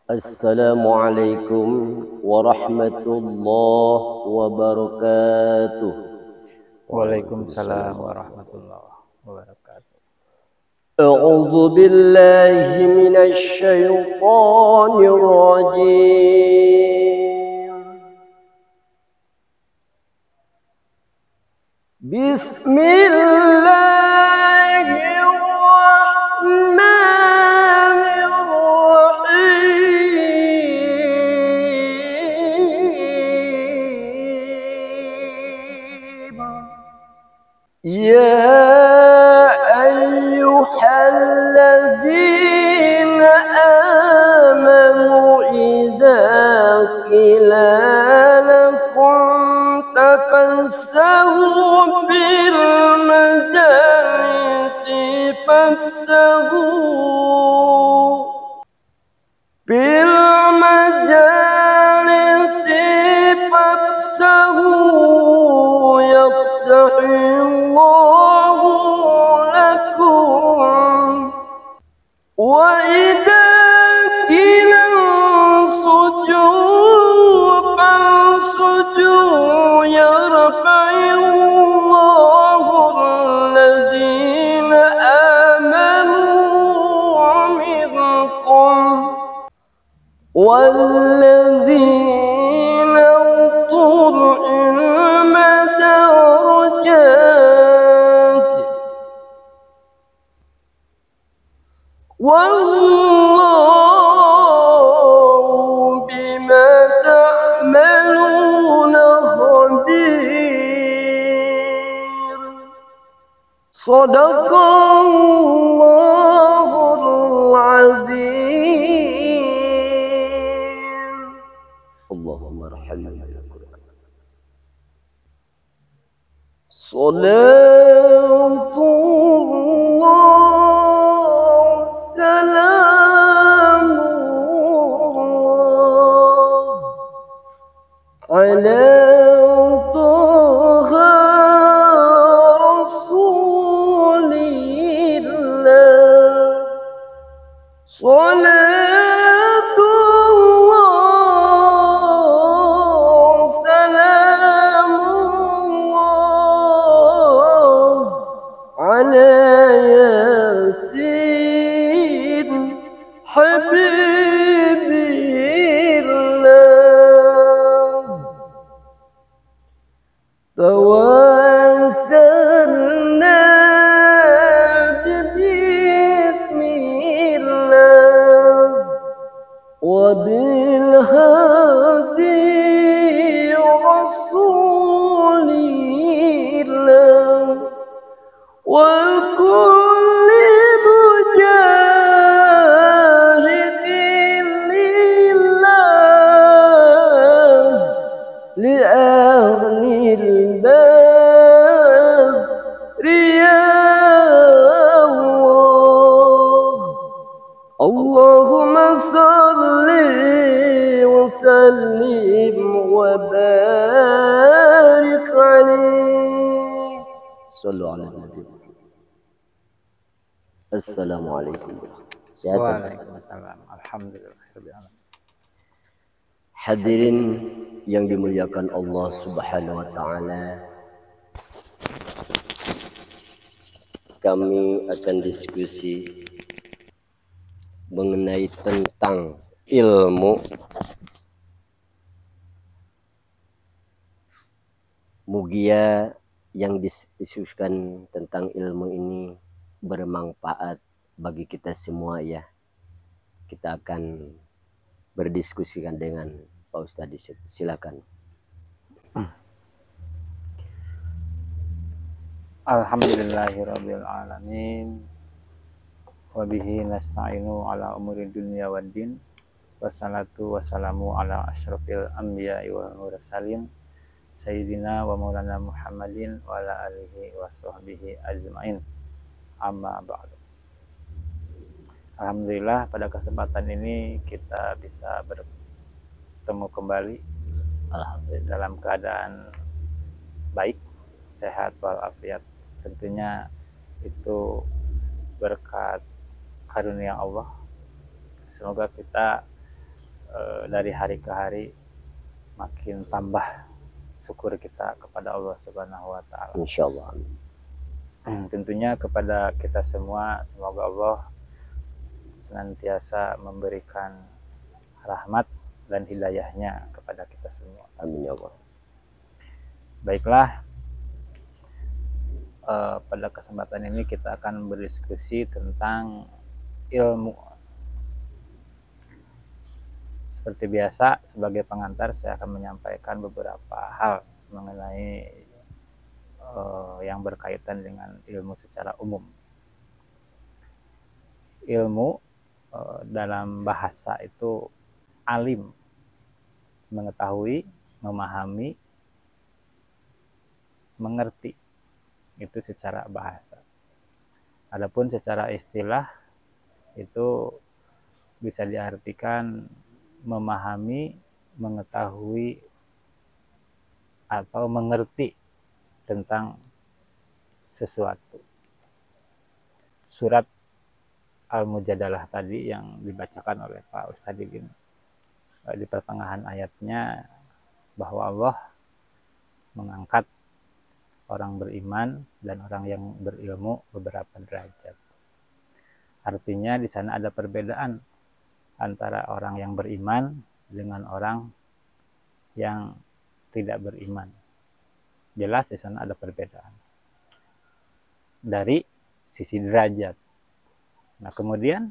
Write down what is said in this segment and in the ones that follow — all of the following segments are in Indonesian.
Assalamualaikum warahmatullahi wabarakatuh. Waalaikumsalam warahmatullahi wabarakatuh. A'udzu billahi minasy syaithanir rajim. يا أيها الذين آمنوا إذا قيل لكم تفسحوا بالمجالس فافسحوا يفسح الله لكم وإذا قيل انصتوا فانصتوا يرفع الله الذين آمنوا منكم والذين أوتوا العلم درجات والله بما تعملون خبير. صدق الله العظيم. اللهم ارحمنا بالقرآن. صلاة الله سلام الله على طه رسول الله. صلاة الله سلام الله على ياسين حبيب الله. توسلنا بسم الله وبالهدي رسول الله وكل مجاهد لله لأهل البدر يا الله. اللهم صل وسلم وبارك عليه. صلوا على النبي. Assalamualaikum. Waalaikumsalam. Alhamdulillah. Hadirin yang dimuliakan Allah Subhanahu wa taala. Kami akan diskusi mengenai tentang ilmu. Mugia yang diskusikan tentang ilmu ini bermanfaat bagi kita semua ya. Kita akan berdiskusikan dengan Pak Ustadz. Silakan. Alhamdulillahirabbil alamin. Wa bihi nasta'inu ala umuri dunya waddin. Wassalatu wassalamu ala asyrafil anbiya'i wal mursalin sayyidina wa maulana Muhammadin wa ala alihi wa sahbihi ajmain. Amma ba'du. Alhamdulillah pada kesempatan ini kita bisa bertemu kembali dalam keadaan baik, sehat walafiat. Tentunya itu berkat karunia Allah. Semoga kita dari hari ke hari makin tambah syukur kita kepada Allah Subhanahu wa taala. Insyaallah. Tentunya kepada kita semua, semoga Allah senantiasa memberikan rahmat dan hidayahnya kepada kita semua. Amin ya Allah. Baiklah, pada kesempatan ini kita akan berdiskusi tentang ilmu. Seperti biasa, sebagai pengantar saya akan menyampaikan beberapa hal mengenai yang berkaitan dengan ilmu secara umum. Ilmu dalam bahasa itu alim, mengetahui, memahami, mengerti. Itu secara bahasa. Adapun secara istilah itu bisa diartikan memahami, mengetahui, atau mengerti tentang sesuatu. Surat Al-Mujadalah tadi yang dibacakan oleh Pak Ustadz Didin, di pertengahan ayatnya bahwa Allah mengangkat orang beriman dan orang yang berilmu beberapa derajat. Artinya di sana ada perbedaan antara orang yang beriman dengan orang yang tidak beriman. Jelas di sana ada perbedaan dari sisi derajat. Nah, kemudian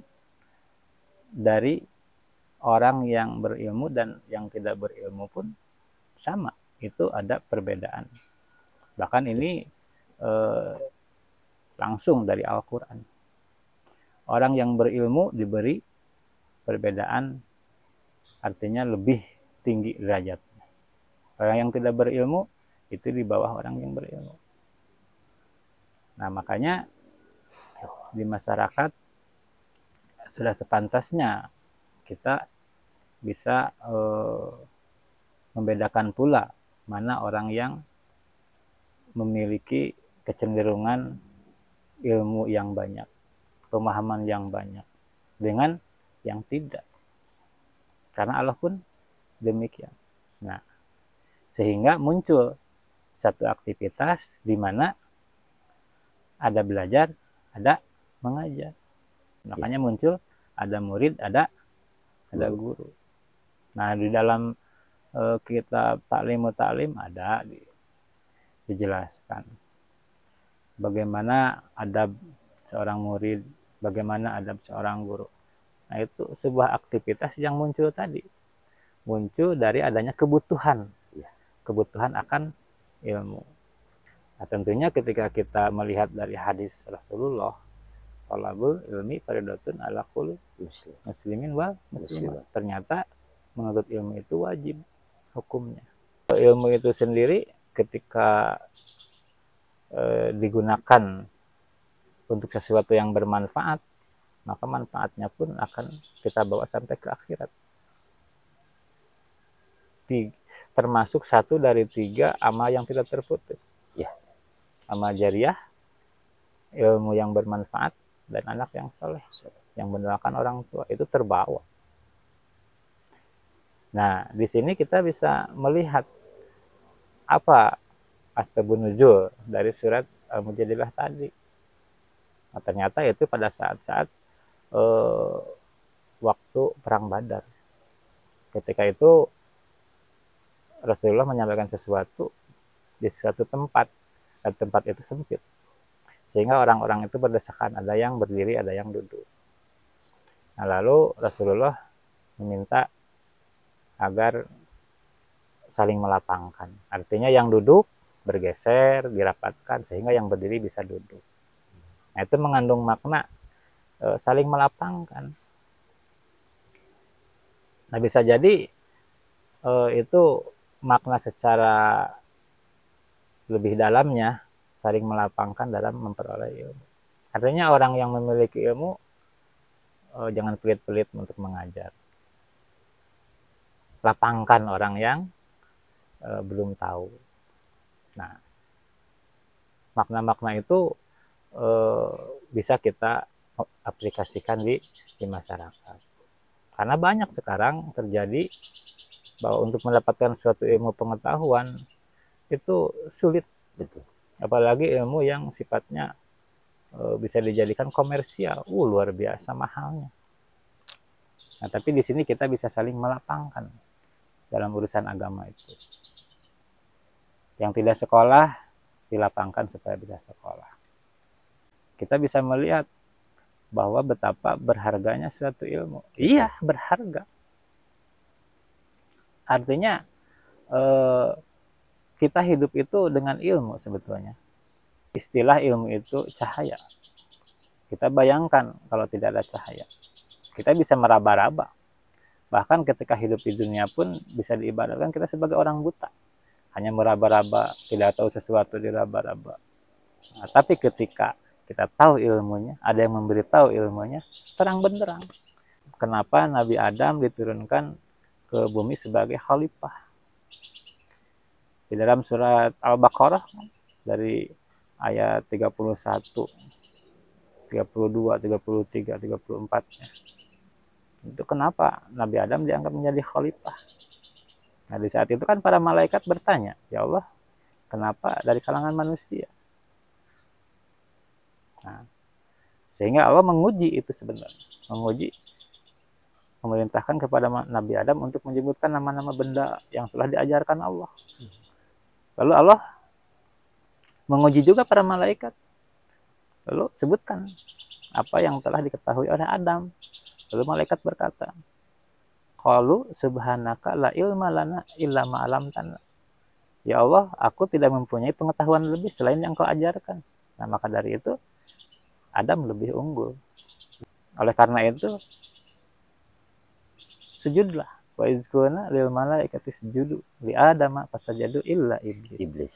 dari orang yang berilmu dan yang tidak berilmu pun sama, itu ada perbedaan. Bahkan ini langsung dari Al-Quran. Orang yang berilmu diberi perbedaan, artinya lebih tinggi derajatnya. Orang yang tidak berilmu itu di bawah orang yang berilmu. Nah, makanya di masyarakat sudah sepantasnya kita bisa membedakan pula mana orang yang memiliki kecenderungan ilmu yang banyak, pemahaman yang banyak, dengan yang tidak. Karena Allah pun demikian. Nah, sehingga muncul satu aktivitas di mana ada belajar, ada mengajar. Makanya muncul ada murid, ada guru. Nah, di dalam kitab Ta'limu Ta'lim ada dijelaskan bagaimana adab seorang murid, bagaimana adab seorang guru. Nah, itu sebuah aktivitas yang muncul tadi. Muncul dari adanya kebutuhan akan ilmu. Nah, tentunya ketika kita melihat dari hadis Rasulullah, talabul ilmi fardhatun ala kulli muslimin wal muslimat. Ternyata menuntut ilmu itu wajib hukumnya. Ilmu itu sendiri ketika digunakan untuk sesuatu yang bermanfaat, maka manfaatnya pun akan kita bawa sampai ke akhirat. Termasuk satu dari 3 amal yang tidak terputus. Amal jariah, ilmu yang bermanfaat, dan anak yang soleh yang mendoakan orang tua, itu terbawa. Nah, di sini kita bisa melihat apa asbabun nuzul dari surat Al-Mujadilah tadi. Nah, ternyata itu pada saat-saat waktu perang Badar. Ketika itu Rasulullah menyampaikan sesuatu di suatu tempat, dan tempat itu sempit, sehingga orang-orang itu berdesakan, ada yang berdiri, ada yang duduk. Nah, lalu Rasulullah meminta agar saling melapangkan, artinya yang duduk bergeser, dirapatkan, sehingga yang berdiri bisa duduk. Nah, itu mengandung makna saling melapangkan. Nah, bisa jadi itu makna secara lebih dalamnya saling melapangkan dalam memperoleh ilmu. Artinya orang yang memiliki ilmu jangan pelit-pelit untuk mengajar. Lapangkan orang yang belum tahu. Nah, makna-makna itu bisa kita aplikasikan di masyarakat. Karena banyak sekarang terjadi bahwa untuk mendapatkan suatu ilmu pengetahuan itu sulit. Betul. Apalagi ilmu yang sifatnya bisa dijadikan komersial, luar biasa mahalnya. Nah, tapi di sini kita bisa saling melapangkan dalam urusan agama itu. Yang tidak sekolah dilapangkan supaya bisa sekolah. Kita bisa melihat bahwa betapa berharganya suatu ilmu. Iya, berharga. Artinya kita hidup itu dengan ilmu sebetulnya. Istilah ilmu itu cahaya. Kita bayangkan kalau tidak ada cahaya. Kita bisa meraba-raba. Bahkan ketika hidup di dunia pun bisa diibaratkan kita sebagai orang buta. Hanya meraba-raba, tidak tahu sesuatu diraba-raba. Nah, tapi ketika kita tahu ilmunya, ada yang memberitahu ilmunya, terang benderang. Kenapa Nabi Adam diturunkan ke bumi sebagai khalifah? Di dalam surat Al-Baqarah dari ayat 31, 32, 33, 34-nya. Itu kenapa Nabi Adam dianggap menjadi khalifah? Nah, di saat itu kan para malaikat bertanya, "Ya Allah, kenapa dari kalangan manusia?" Nah, sehingga Allah menguji itu sebenarnya. Menguji, memerintahkan kepada Nabi Adam untuk menyebutkan nama-nama benda yang telah diajarkan Allah. Lalu Allah menguji juga para malaikat. Lalu sebutkan apa yang telah diketahui oleh Adam. Lalu malaikat berkata, "Qalu subhanaka la ilma lana illa ma 'allamtana." Ya Allah, aku tidak mempunyai pengetahuan lebih selain yang kau ajarkan. Nah, maka dari itu Adam lebih unggul. Oleh karena itu, sujudlah. Wa izqulna lil malaikati sujudu li Adama fasajadu illa iblis. Iblis.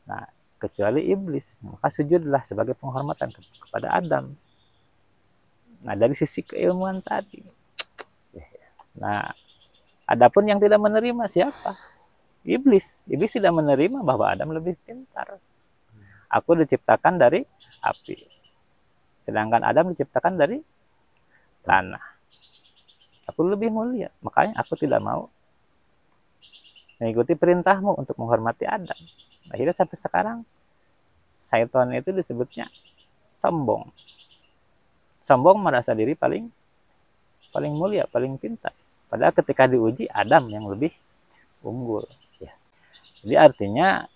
Nah, kecuali iblis, maka sujudlah sebagai penghormatan kepada Adam. Nah, dari sisi keilmuan tadi. Nah, adapun yang tidak menerima siapa? Iblis. Iblis tidak menerima bahwa Adam lebih pintar. Aku diciptakan dari api. Sedangkan Adam diciptakan dari tanah. Aku lebih mulia. Makanya aku tidak mau mengikuti perintahmu untuk menghormati Adam. Akhirnya sampai sekarang, syaitan itu disebutnya sombong. Sombong merasa diri paling mulia, paling pintar. Padahal ketika diuji, Adam yang lebih unggul. Ya. Jadi artinya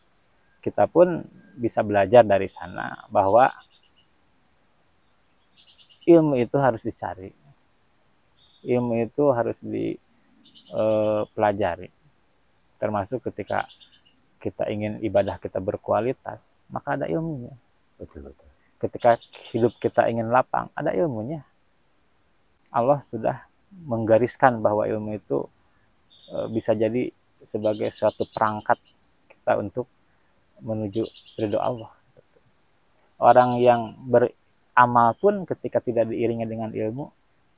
kita pun bisa belajar dari sana bahwa ilmu itu harus dicari. Ilmu itu harus dipelajari. Termasuk ketika kita ingin ibadah kita berkualitas, maka ada ilmunya. Betul. Ketika hidup kita ingin lapang, ada ilmunya. Allah sudah menggariskan bahwa ilmu itu bisa jadi sebagai suatu perangkat kita untuk menuju ridho Allah. Orang yang beramal pun ketika tidak diiringi dengan ilmu,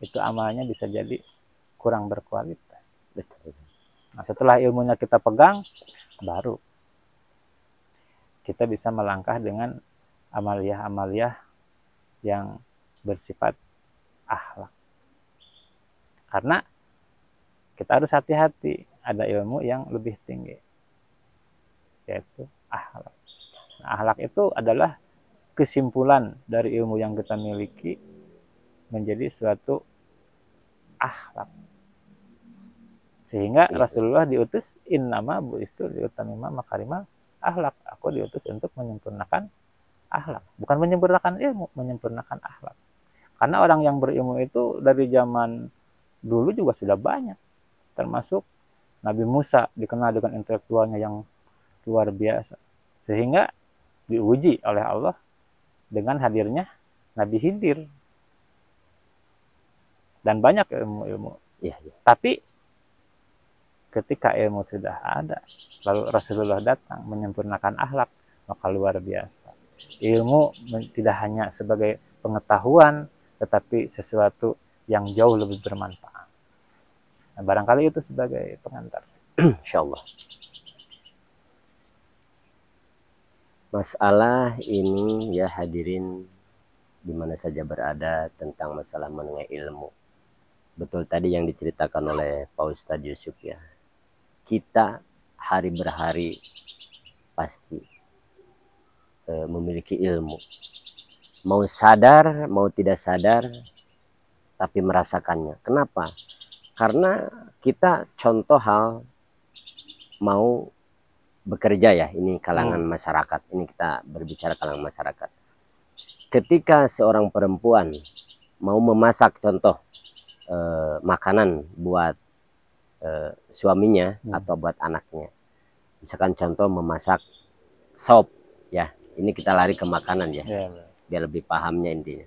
itu amalnya bisa jadi kurang berkualitas. Betul. Nah, setelah ilmunya kita pegang, baru kita bisa melangkah dengan amaliyah-amaliyah yang bersifat akhlak. Karena kita harus hati-hati, ada ilmu yang lebih tinggi, yaitu akhlak. Nah, akhlak itu adalah kesimpulan dari ilmu yang kita miliki menjadi suatu akhlak. Sehingga Rasulullah diutus innama bu'istu liutammima makarimal akhlak. Aku diutus untuk menyempurnakan akhlak, bukan menyempurnakan ilmu, menyempurnakan akhlak. Karena orang yang berilmu itu dari zaman dulu juga sudah banyak. Termasuk Nabi Musa dikenal dengan intelektualnya yang luar biasa. Sehingga diuji oleh Allah dengan hadirnya Nabi Khidir. Dan banyak ilmu-ilmu. Ya. Tapi ketika ilmu sudah ada, lalu Rasulullah datang menyempurnakan akhlak, maka luar biasa. Ilmu tidak hanya sebagai pengetahuan, tetapi sesuatu yang jauh lebih bermanfaat. Nah, barangkali itu sebagai pengantar. Insyaallah. Masalah ini ya hadirin di mana saja berada tentang masalah mengenai ilmu. Betul tadi yang diceritakan oleh Pak Ustadz Yusuf ya. Kita hari berhari pasti memiliki ilmu. Mau sadar, mau tidak sadar, tapi merasakannya. Kenapa? Karena kita contoh hal mau bekerja ya, ini kalangan masyarakat. Ini kita berbicara kalangan masyarakat. Ketika seorang perempuan mau memasak contoh makanan buat suaminya atau buat anaknya, misalkan contoh memasak sop ya, ini kita lari ke makanan ya, biar lebih pahamnya intinya.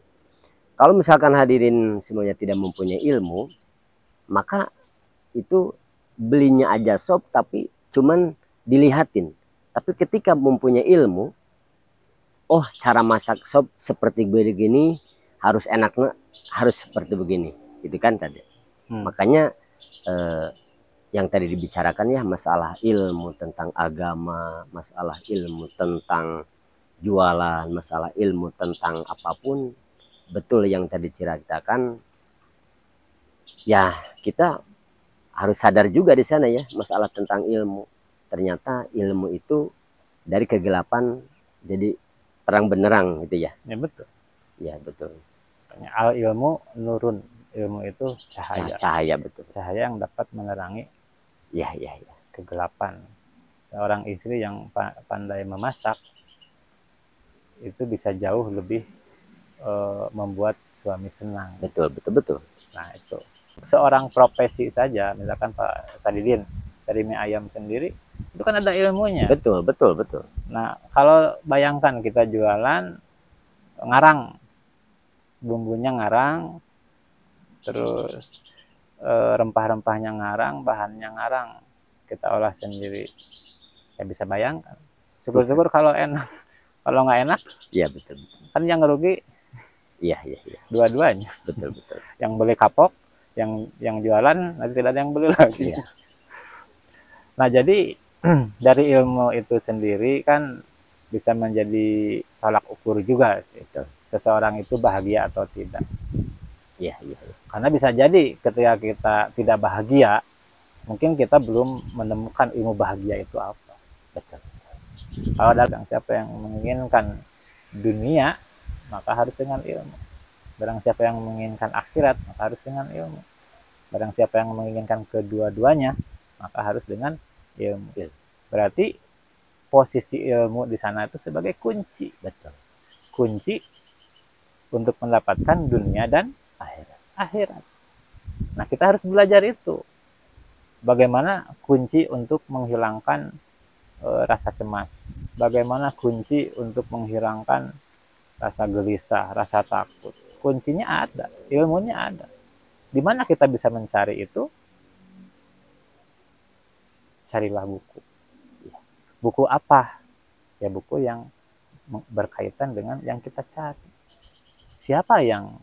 Kalau misalkan hadirin semuanya tidak mempunyai ilmu, maka itu belinya aja sop tapi cuman dilihatin. Tapi ketika mempunyai ilmu, oh cara masak sop seperti begini, harus enaknya harus seperti begini, gitu kan tadi. Makanya yang tadi dibicarakan ya, masalah ilmu tentang agama, masalah ilmu tentang jualan, masalah ilmu tentang apapun, betul yang tadi diceritakan. Ya kita harus sadar juga di sana ya, masalah tentang ilmu. Ternyata ilmu itu dari kegelapan jadi terang benerang gitu ya. Ya betul. Ya betul. Al ilmu nurun, ilmu itu cahaya. Cahaya betul. Cahaya yang dapat menerangi ya kegelapan. Seorang istri yang pandai memasak itu bisa jauh lebih membuat suami senang. Betul. Nah itu seorang profesi saja, misalkan Pak Tadidin dari mie ayam sendiri, itu kan ada ilmunya. Betul. Nah kalau bayangkan kita jualan ngarang, bumbunya ngarang, terus rempah-rempahnya ngarang, bahannya ngarang, kita olah sendiri, ya bisa bayangkan. Syukur-syukur kalau enak. Kalau nggak enak, iya betul. Kan yang rugi, iya. Dua-duanya. Betul. Yang beli kapok, yang jualan nanti tidak ada yang beli lagi. Iya. Nah jadi dari ilmu itu sendiri kan bisa menjadi tolak ukur juga, gitu. Seseorang itu bahagia atau tidak. Iya. Karena bisa jadi ketika kita tidak bahagia, mungkin kita belum menemukan ilmu bahagia itu apa. Betul. Kalau dagang siapa yang menginginkan dunia, maka harus dengan ilmu. Barang siapa yang menginginkan akhirat, maka harus dengan ilmu. Barang siapa yang menginginkan kedua-duanya, maka harus dengan ilmu. Berarti posisi ilmu di sana itu sebagai kunci. Betul. Kunci untuk mendapatkan dunia dan akhirat. Nah, kita harus belajar itu. Bagaimana kunci untuk menghilangkan rasa cemas. Bagaimana kunci untuk menghilangkan rasa gelisah, rasa takut. Kuncinya ada, ilmunya ada. Di mana kita bisa mencari itu? Carilah buku. Buku apa? Ya buku yang berkaitan dengan yang kita cari. Siapa yang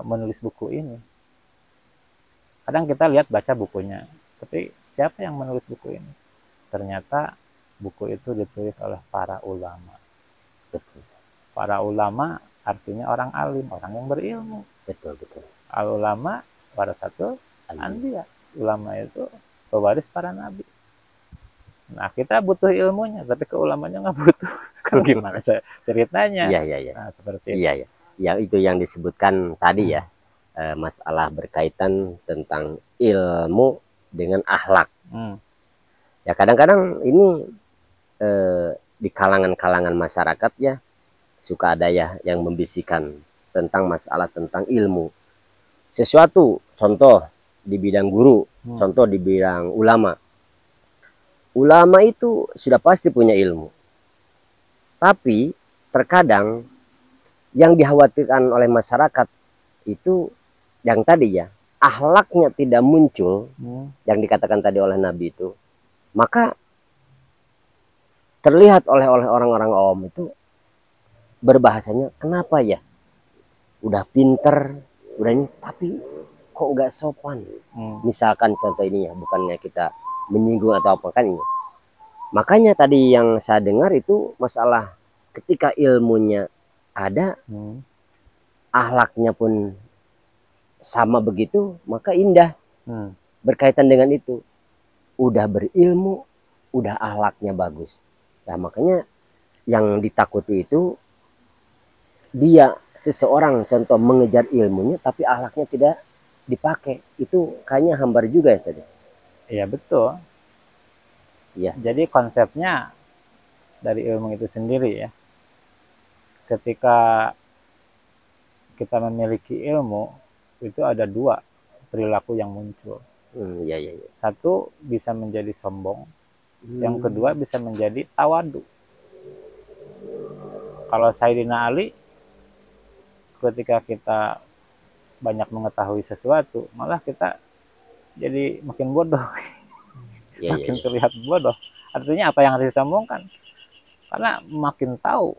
menulis buku ini? Kadang kita lihat baca bukunya, tapi siapa yang menulis buku ini? Ternyata buku itu ditulis oleh para ulama. Betul. Para ulama artinya orang alim, orang yang berilmu. Betul. Al ulama warasatul anbiya. Ulama itu pewaris para nabi. Nah, kita butuh ilmunya, tapi ke ulamanya nggak butuh. Kan gimana ceritanya? Iya. Nah, seperti itu. Iya. Yang itu yang disebutkan tadi ya, masalah berkaitan tentang ilmu dengan akhlak. Ya kadang-kadang ini di kalangan-kalangan masyarakat ya suka ada ya yang membisikkan tentang masalah tentang ilmu. Sesuatu contoh di bidang guru, contoh di bidang ulama. Ulama itu sudah pasti punya ilmu. Tapi terkadang yang dikhawatirkan oleh masyarakat itu yang tadi ya, akhlaknya tidak muncul, yang dikatakan tadi oleh Nabi itu, maka terlihat oleh orang-orang awam itu berbahasanya, kenapa ya udah pinter, udah ini, tapi kok nggak sopan. Misalkan contoh ini ya, bukannya kita menyinggung atau apa kan ini. Makanya tadi yang saya dengar itu masalah ketika ilmunya ada, akhlaknya pun sama begitu, maka indah. Berkaitan dengan itu, udah berilmu, udah akhlaknya bagus. Nah makanya yang ditakuti itu dia seseorang contoh mengejar ilmunya tapi akhlaknya tidak dipakai, itu kayaknya hambar juga ya tadi. Iya betul. Iya. Jadi konsepnya dari ilmu itu sendiri ya. Ketika kita memiliki ilmu, itu ada dua perilaku yang muncul. Iya, iya, iya. Satu bisa menjadi sombong, yang kedua bisa menjadi tawadu. Kalau Sayyidina Ali, ketika kita banyak mengetahui sesuatu, malah kita jadi makin bodoh, Iya, makin iya. terlihat bodoh. Artinya apa yang harus disombongkan? Karena makin tahu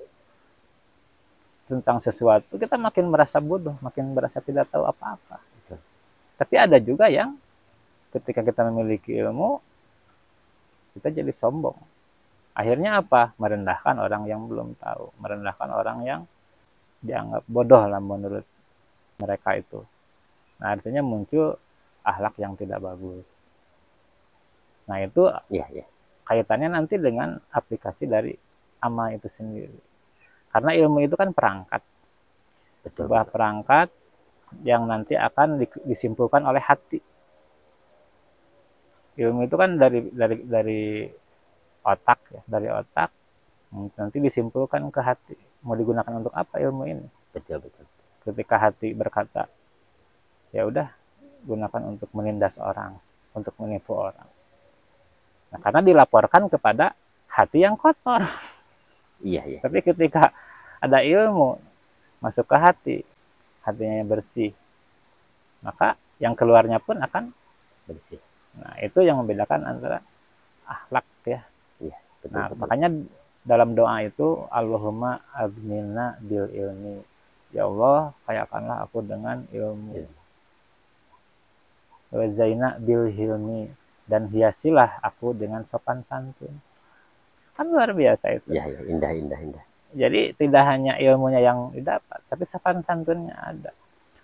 tentang sesuatu, kita makin merasa bodoh, makin merasa tidak tahu apa-apa. Tapi ada juga yang ketika kita memiliki ilmu, kita jadi sombong. Akhirnya apa? Merendahkan orang yang belum tahu, merendahkan orang yang dianggap bodoh lah menurut mereka itu. Nah, artinya muncul akhlak yang tidak bagus. Nah, itu Iya, iya. kaitannya nanti dengan aplikasi dari amal itu sendiri. Karena ilmu itu kan perangkat. Betul. Sebuah perangkat yang nanti akan disimpulkan oleh hati. Ilmu itu kan dari otak ya, dari otak nanti disimpulkan ke hati. Mau digunakan untuk apa ilmu ini? Betul, betul. Ketika hati berkata, ya udah, gunakan untuk menindas orang, untuk menipu orang. Nah, karena dilaporkan kepada hati yang kotor. Iya, iya. Tapi ketika ada ilmu masuk ke hati, hatinya yang bersih, maka yang keluarnya pun akan Bersih. Nah, itu yang membedakan antara akhlak ya. Iya, betul, Nah, betul. makanya dalam doa itu Allahumma abnina bil ilmi. Ya Allah, kayakanlah aku dengan ilmu. Iya. Wa zaina bil hilmi, dan hiasilah aku dengan sopan santun. Kan luar biasa itu. Iya, iya, indah, indah, indah. Jadi tidak hanya ilmunya yang didapat, tapi sopan santunnya ada.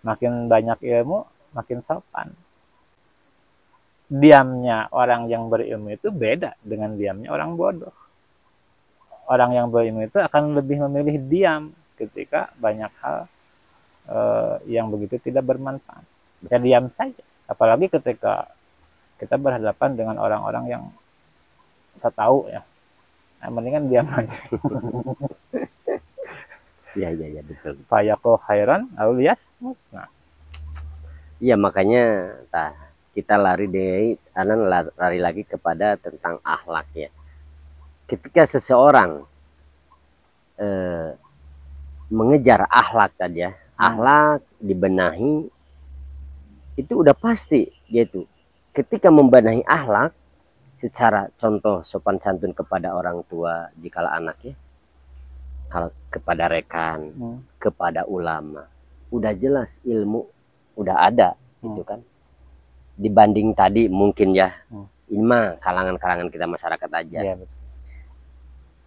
Makin banyak ilmu, makin sopan. Diamnya orang yang berilmu itu beda dengan diamnya orang bodoh. Orang yang berilmu itu akan lebih memilih diam ketika banyak hal yang begitu tidak bermanfaat. Ya diam saja. Apalagi ketika kita berhadapan dengan orang-orang yang saya tahu ya. Nah, mendingan diam aja. Iya, iya, iya, betul. Fayaqul khairan alias. Nah, iya, makanya kita lari lagi kepada tentang akhlak ya. Ketika seseorang mengejar akhlak tadi ya, akhlak dibenahi, itu udah pasti dia tuh. Ketika membenahi akhlak secara contoh sopan santun kepada orang tua jikalau anak ya, kalau kepada rekan, kepada ulama, udah jelas ilmu udah ada gitu kan. Dibanding tadi mungkin ya, ini mah kalangan-kalangan kita masyarakat aja. ya,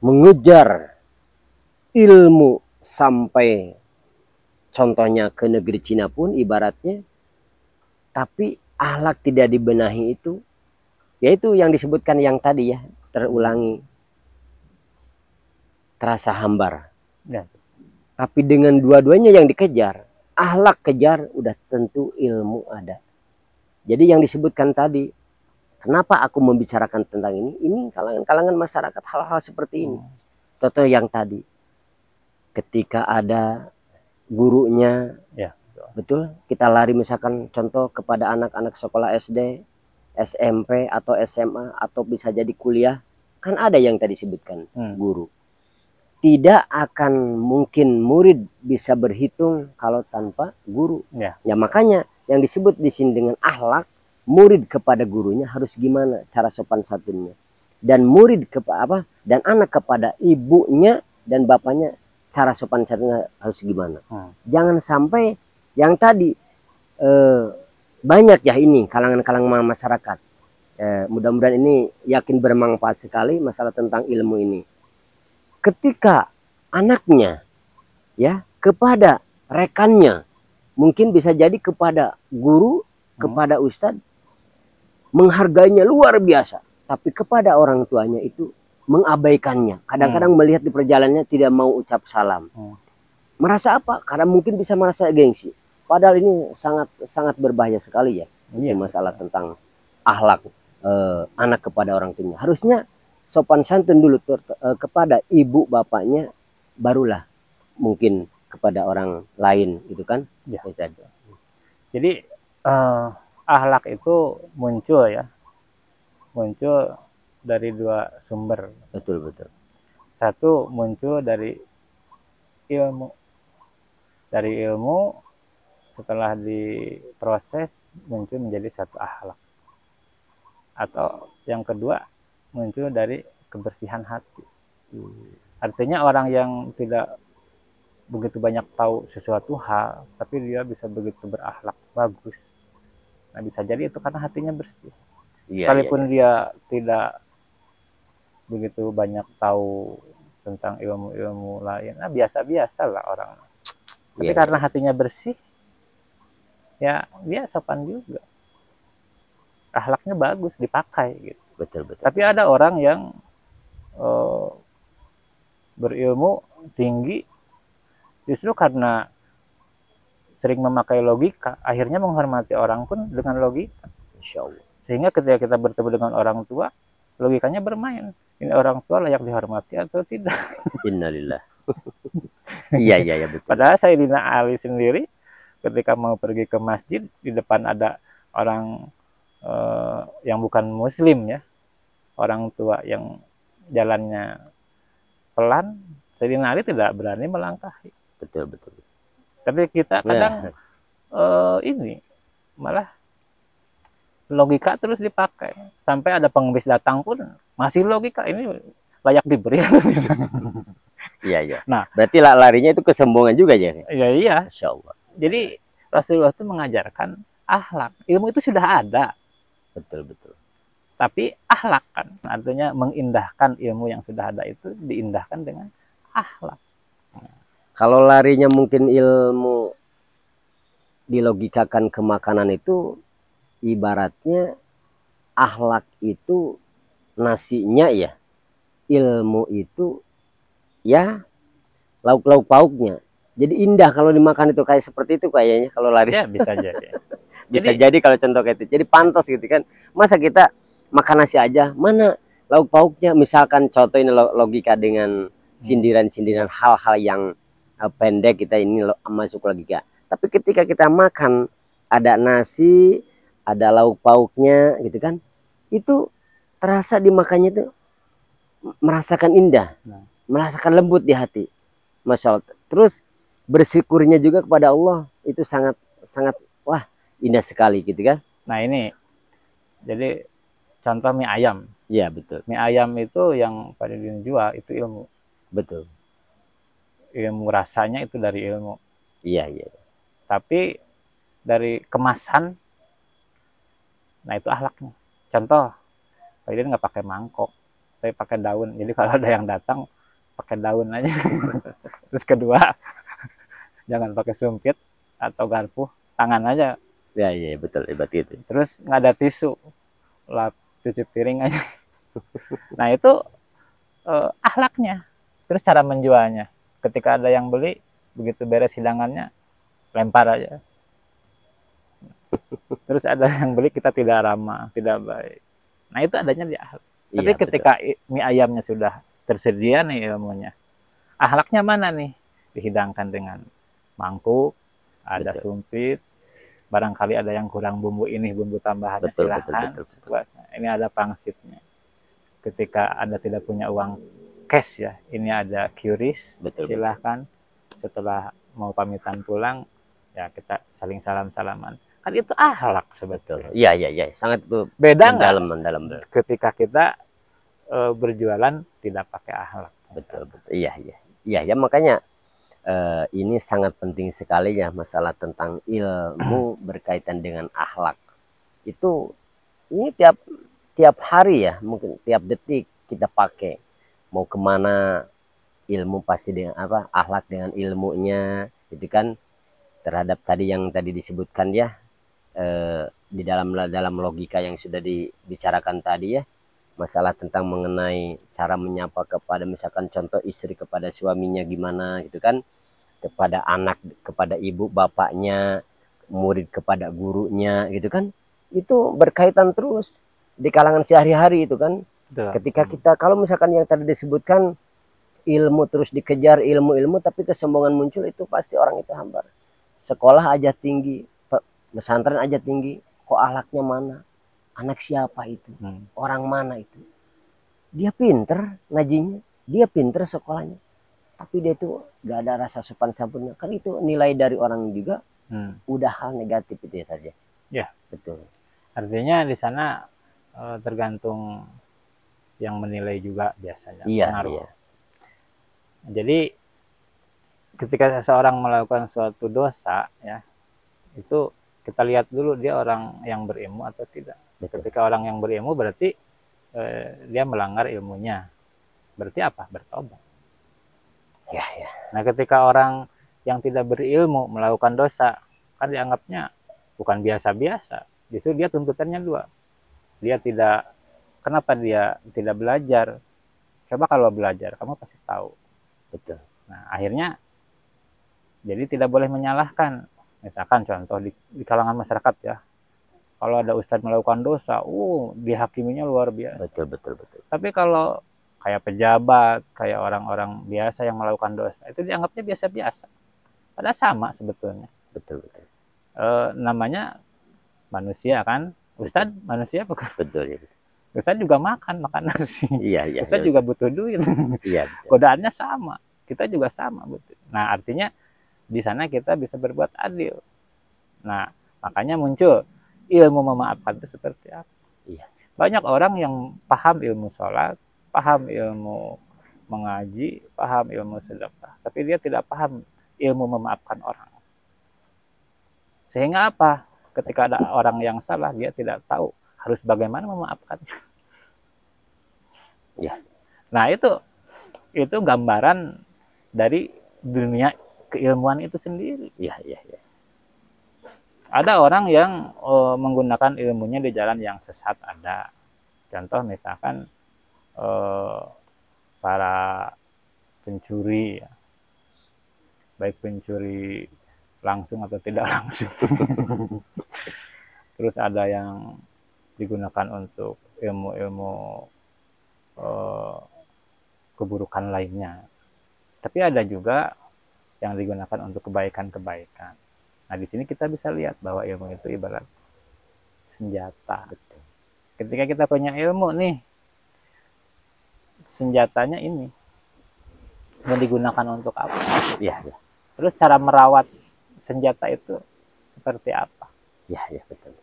Mengejar ilmu sampai contohnya ke negeri Cina pun ibaratnya, tapi akhlak tidak dibenahi itu, yaitu yang disebutkan yang tadi ya, terulangi, terasa hambar. ya. Tapi dengan dua-duanya yang dikejar, akhlak kejar, udah tentu ilmu ada. Jadi yang disebutkan tadi, kenapa aku membicarakan tentang ini kalangan-kalangan masyarakat hal-hal seperti ini. Contoh yang tadi, ketika ada gurunya, Ya, betul, kita lari misalkan contoh kepada anak-anak sekolah SD, SMP atau SMA atau bisa jadi kuliah, kan ada yang tadi sebutkan guru. Tidak akan mungkin murid bisa berhitung kalau tanpa guru. Ya, makanya yang disebut di sini dengan akhlak, murid kepada gurunya harus gimana cara sopan santunnya, dan murid kepada dan anak kepada ibunya dan bapaknya cara sopan santunnya harus gimana. Jangan sampai yang tadi banyak ya ini kalangan-kalangan masyarakat. Mudah-mudahan ini yakin bermanfaat sekali masalah tentang ilmu ini. Ketika anaknya ya kepada rekannya mungkin bisa jadi kepada guru, kepada ustadz menghargainya luar biasa, tapi kepada orang tuanya itu mengabaikannya. Kadang-kadang melihat di perjalanannya tidak mau ucap salam. Merasa apa? Karena mungkin bisa merasa gengsi. Padahal ini sangat berbahaya sekali ya. Ini masalah tentang akhlak anak kepada orang tuanya. Harusnya sopan santun dulu kepada ibu bapaknya, barulah mungkin kepada orang lain, gitu kan? Ya. Jadi akhlak itu muncul dari dua sumber. Betul. Satu muncul dari ilmu. Dari ilmu, setelah diproses muncul menjadi satu akhlak. Atau yang kedua muncul dari kebersihan hati. Artinya orang yang tidak begitu banyak tahu sesuatu hal, tapi dia bisa begitu berakhlak bagus. Nah, bisa jadi itu karena hatinya bersih. Sekalipun dia tidak begitu banyak tahu tentang ilmu-ilmu lain, nah biasa-biasa lah orang. Tapi karena hatinya bersih, ya dia sopan juga. Akhlaknya bagus, dipakai gitu. Betul. Tapi ada orang yang berilmu tinggi, justru karena sering memakai logika, akhirnya menghormati orang pun dengan logika. Insya Allah. Sehingga ketika kita bertemu dengan orang tua, logikanya bermain. Ini orang tua layak dihormati atau tidak? Innalillah. Iya betul. Padahal Sayyidina Ali sendiri ketika mau pergi ke masjid, di depan ada orang yang bukan muslim ya, orang tua yang jalannya pelan, Sayyidina Ali tidak berani melangkahi. Betul. Tapi kita kadang ini malah logika terus dipakai, sampai ada pengemis datang pun masih logika, ini layak diberi atau tidak. Iya. Nah, berarti larinya itu kesombongan juga ya? Iya. Insya Allah. Jadi Rasulullah itu mengajarkan akhlak. Ilmu itu sudah ada. Betul. Tapi akhlak kan, artinya mengindahkan ilmu yang sudah ada itu diindahkan dengan akhlak. Kalau larinya mungkin ilmu dilogikakan ke makanan, itu ibaratnya akhlak itu nasinya ya, ilmu itu ya lauk-lauk pauknya. Jadi indah kalau dimakan itu, kayak seperti itu kayaknya kalau lari. Ya bisa jadi. Bisa jadi kalau contoh kayak itu. Jadi pantas gitu kan. Masa kita makan nasi aja, mana lauk pauknya? Misalkan contoh ini logika dengan sindiran-sindiran hal-hal yang pendek, kita ini masuk logika. Tapi ketika kita makan ada nasi, ada lauk pauknya gitu kan, itu terasa dimakannya itu merasakan indah, merasakan lembut di hati, Masya Allah. Terus bersyukurnya juga kepada Allah itu sangat wah indah sekali gitu kan. Nah ini jadi contoh mie ayam. Iya betul. Mie ayam itu yang pada dijual itu ilmu. Betul. Ilmu rasanya itu dari ilmu. Iya. Tapi dari kemasan, nah itu akhlaknya. Contoh, Pak Idin nggak pakai mangkok, tapi pakai daun. Jadi kalau ada yang datang, pakai daun aja. Terus kedua, jangan pakai sumpit atau garpu, tangan aja. Iya betul, berarti itu. Terus nggak ada tisu, lap cuci piring aja. Nah itu akhlaknya. Terus cara menjualnya, ketika ada yang beli, begitu beres hidangannya, lempar aja. Terus ada yang beli, kita tidak ramah, tidak baik. Nah itu adanya di akhlak. Tapi ketika mie ayamnya sudah tersedia nih ilmunya, akhlaknya mana nih? Dihidangkan dengan mangkuk, ada sumpit, barangkali ada yang kurang bumbu ini, bumbu tambahannya, silahkan. Betul. Ini ada pangsitnya. Ketika Anda tidak punya uang cash ya, ini ada QRIS, silahkan. Setelah mau pamitan pulang, ya kita saling salam-salaman. Kan itu akhlak sebetulnya. Iya, sangat itu beda mendalam. Ketika kita berjualan tidak pakai akhlak. Betul. Iya, makanya ini sangat penting sekali ya, masalah tentang ilmu berkaitan dengan akhlak. Itu ini tiap hari ya, mungkin tiap detik kita pakai. Mau kemana, ilmu pasti dengan akhlak dengan ilmunya, gitu kan. terhadap tadi yang tadi disebutkan ya, di dalam logika yang sudah dibicarakan tadi ya, masalah tentang mengenai cara menyapa kepada misalkan contoh istri kepada suaminya gimana gitu kan, kepada anak kepada ibu bapaknya, murid kepada gurunya gitu kan, itu berkaitan terus di kalangan sehari-hari itu kan. Betul. Ketika kita kalau misalkan yang tadi disebutkan ilmu terus dikejar ilmu tapi kesombongan muncul, itu pasti orang itu hambar. Sekolah aja tinggi, pesantren aja tinggi, kok akhlaknya mana? Anak siapa itu? Orang mana itu? Dia pinter ngajinya, dia pinter sekolahnya, tapi dia itu gak ada rasa sopan santunnya. Kan itu nilai dari orang juga, udah hal negatif itu ya saja. Ya, betul. Artinya di sana tergantung yang menilai juga biasanya. Iya, pengaruh. iya. Jadi ketika seseorang melakukan suatu dosa ya, itu kita lihat dulu dia orang yang berilmu atau tidak. Betul. Ketika orang yang berilmu berarti dia melanggar ilmunya. Berarti apa? Bertobat. Ya, ya. Nah, ketika orang yang tidak berilmu melakukan dosa, kan dianggapnya bukan biasa-biasa. Justru dia tuntutannya dua. Dia tidak, kenapa dia tidak belajar? Coba kalau belajar, kamu pasti tahu. Betul. Nah, akhirnya jadi tidak boleh menyalahkan. Misalkan contoh di kalangan masyarakat ya, kalau ada ustadz melakukan dosa, dihakiminya luar biasa. Betul, betul, betul. Tapi kalau kayak pejabat, kayak orang-orang biasa yang melakukan dosa, itu dianggapnya biasa-biasa. Padahal sama sebetulnya. Betul, betul. Namanya manusia kan, ustadz manusia bukan? Betul, ya. Ustadz juga makan nasi. Iya, iya. Ustadz juga butuh duit. Iya. Godaannya sama, kita juga sama betul. Nah, artinya di sana kita bisa berbuat adil. Nah, makanya muncul ilmu memaafkan itu seperti apa? Iya. Banyak orang yang paham ilmu sholat, paham ilmu mengaji, paham ilmu sedekah, tapi dia tidak paham ilmu memaafkan orang. Sehingga apa? Ketika ada orang yang salah, dia tidak tahu harus bagaimana memaafkannya. Ya. Nah, itu gambaran dari dunia keilmuan itu sendiri. Iya, iya, iya. Ada orang yang menggunakan ilmunya di jalan yang sesat, ada. Contoh misalkan para pencuri, ya. Baik pencuri langsung atau tidak langsung. Terus ada yang digunakan untuk ilmu-ilmu keburukan lainnya. Tapi ada juga yang digunakan untuk kebaikan-kebaikan. Nah, di sini kita bisa lihat bahwa ilmu itu ibarat senjata. Ketika kita punya ilmu nih, senjatanya ini mau digunakan untuk apa? Ya, ya. Terus cara merawat senjata itu seperti apa? Ya, ya, betul.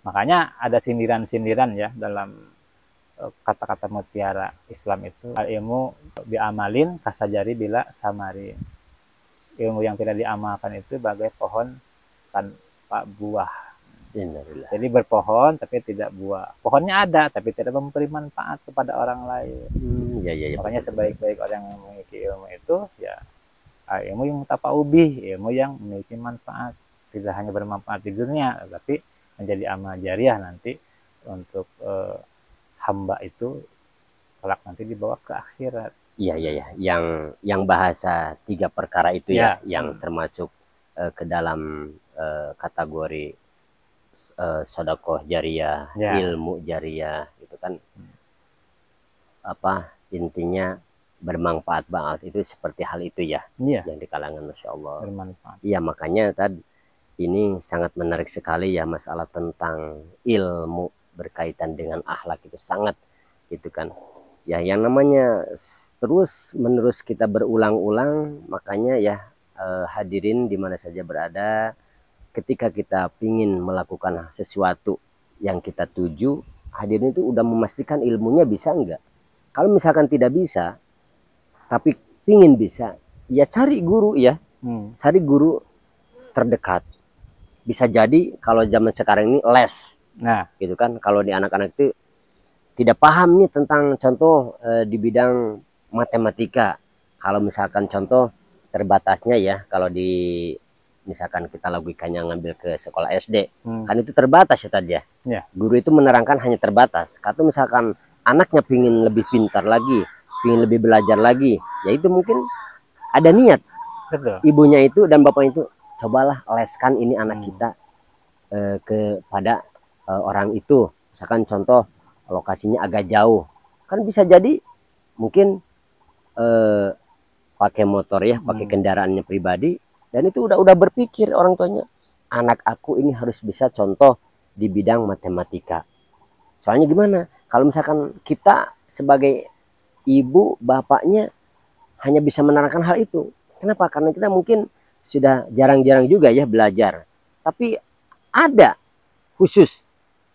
Makanya ada sindiran-sindiran ya dalam kata-kata mutiara Islam itu, ilmu diamalin kasajari bila samarin. Ilmu yang tidak diamalkan itu bagai pohon tanpa buah. Innalillah. Jadi berpohon tapi tidak buah. Pohonnya ada tapi tidak memberi manfaat kepada orang lain. Ya, ya, ya. Makanya sebaik-baik orang yang memiliki ilmu itu ya ilmu yang tafaubi, ilmu yang memiliki manfaat. Tidak hanya bermanfaat di dunia, tapi menjadi amal jariah nanti untuk hamba itu kelak nanti dibawa ke akhirat. Iya, iya, ya. Yang bahasa 3 perkara itu ya, yang termasuk ke dalam kategori sedekah jariah, ilmu jariah, itu kan apa intinya bermanfaat banget, itu seperti hal itu ya, yang di kalangan Masya Allah. Bermanfaat. Iya, makanya tadi ini sangat menarik sekali ya, masalah tentang ilmu berkaitan dengan akhlak itu sangat itu kan. Ya, yang namanya terus menerus kita berulang-ulang, makanya ya hadirin di mana saja berada, ketika kita ingin melakukan sesuatu yang kita tuju, hadirin itu udah memastikan ilmunya bisa enggak. Kalau misalkan tidak bisa, tapi ingin bisa, ya cari guru ya, cari guru terdekat. Bisa jadi kalau zaman sekarang ini les, gitu kan. Kalau di anak-anak itu tidak paham nih tentang contoh di bidang matematika. Kalau misalkan contoh terbatasnya ya kalau di misalkan kita logikanya ngambil ke sekolah SD, kan itu terbatas ya tadi ya. Guru itu menerangkan hanya terbatas. Atau misalkan anaknya pingin lebih pintar lagi, pingin lebih belajar lagi, ya itu mungkin ada niat. Betul. Ibunya itu dan bapaknya itu, cobalah leskan ini anak kita kepada orang itu. Misalkan contoh lokasinya agak jauh, kan bisa jadi mungkin pakai motor ya, pakai kendaraannya pribadi. Dan itu udah berpikir orang tuanya, anak aku ini harus bisa contoh di bidang matematika. Soalnya gimana? Kalau misalkan kita sebagai ibu, bapaknya hanya bisa menerangkan hal itu. Kenapa? Karena kita mungkin sudah jarang-jarang juga ya belajar. Tapi ada khusus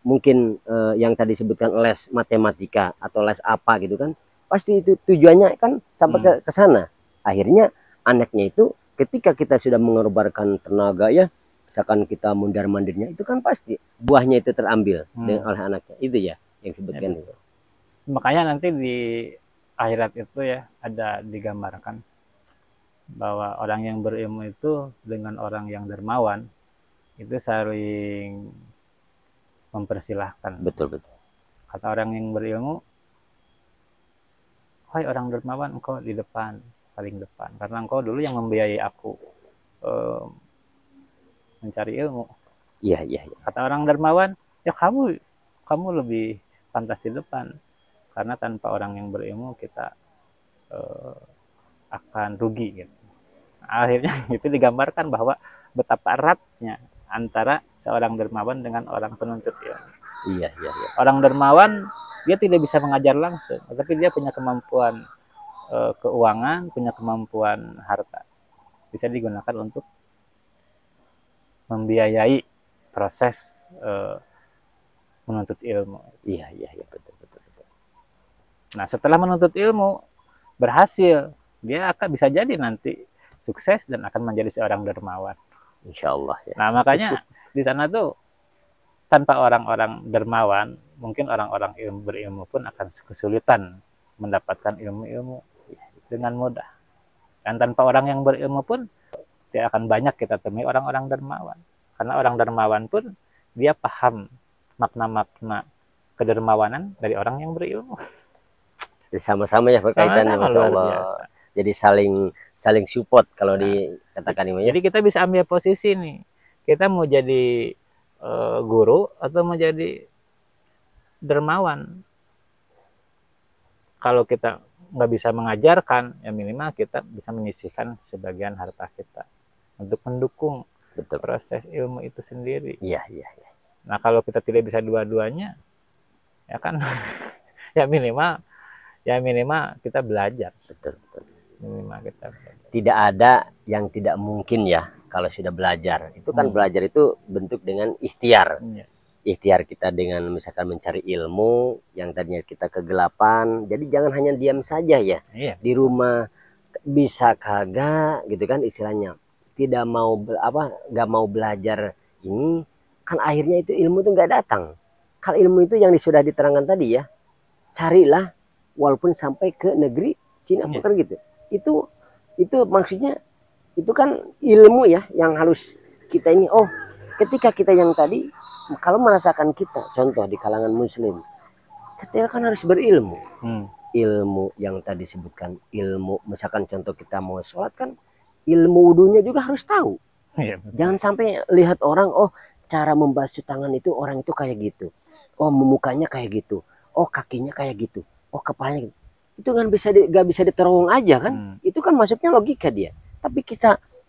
mungkin yang tadi sebutkan les matematika atau les apa gitu kan. Pasti itu tujuannya kan sampai ke sana. Akhirnya anaknya itu ketika kita sudah mengorbankan tenaga ya, misalkan kita mundar-mandirnya, itu kan pasti buahnya itu terambil oleh anaknya. Itu ya yang disebutkan itu. Makanya nanti di akhirat itu ya ada digambarkan bahwa orang yang berilmu itu dengan orang yang dermawan itu saling mempersilahkan. Betul. Kata orang yang berilmu, hai orang dermawan, engkau di depan, paling depan, karena engkau dulu yang membiayai aku mencari ilmu. Iya. Kata orang dermawan, ya kamu lebih pantas di depan, karena tanpa orang yang berilmu kita akan rugi gitu. Akhirnya itu digambarkan bahwa betapa eratnya antara seorang dermawan dengan orang penuntut ilmu. Iya. Orang dermawan dia tidak bisa mengajar langsung, tapi dia punya kemampuan keuangan, punya kemampuan harta, bisa digunakan untuk membiayai proses menuntut ilmu. Iya, betul. Nah, setelah menuntut ilmu berhasil, dia akan bisa jadi nanti sukses dan akan menjadi seorang dermawan. Insya Allah ya. Nah, makanya di sana tuh tanpa orang-orang dermawan, mungkin orang-orang berilmu pun akan kesulitan mendapatkan ilmu-ilmu dengan mudah. Dan tanpa orang yang berilmu pun tidak akan banyak kita temui orang-orang dermawan. Karena orang dermawan pun dia paham makna-makna kedermawanan dari orang yang berilmu. Jadi sama-sama ya berkaitannya, Masya Allah. Jadi saling support kalau dikatakan ini. Jadi kita bisa ambil posisi nih. Kita mau jadi guru atau mau jadi dermawan. Kalau kita nggak bisa mengajarkan, ya minimal kita bisa menyisihkan sebagian harta kita untuk mendukung proses ilmu itu sendiri. Iya. Nah, kalau kita tidak bisa dua-duanya, ya kan, ya minimal kita belajar. Betul. Minimal kita belajar. Tidak ada yang tidak mungkin ya kalau sudah belajar. Itu kan belajar itu bentuk dengan ikhtiar. Ikhtiar kita dengan misalkan mencari ilmu yang tadinya kita kegelapan. Jadi jangan hanya diam saja ya. Di rumah bisa kagak gitu kan istilahnya. Tidak mau nggak mau belajar ini, kan akhirnya itu ilmu itu nggak datang. Kalau ilmu itu yang sudah diterangkan tadi ya, carilah walaupun sampai ke negeri Cina kan gitu. Itu maksudnya itu kan ilmu ya yang harus kita ini. Oh, ketika kita yang tadi kalau merasakan kita contoh di kalangan muslim, kita kan harus berilmu. Ilmu yang tadi sebutkan, ilmu misalkan contoh kita mau sholat kan, ilmu wudunya juga harus tahu. Jangan sampai lihat orang, oh cara membasuh tangan itu orang itu kayak gitu, oh mukanya kayak gitu, oh kakinya kayak gitu, oh kepalanya gitu. Itu kan gak bisa diterowong aja kan. Itu kan maksudnya logika dia. Tapi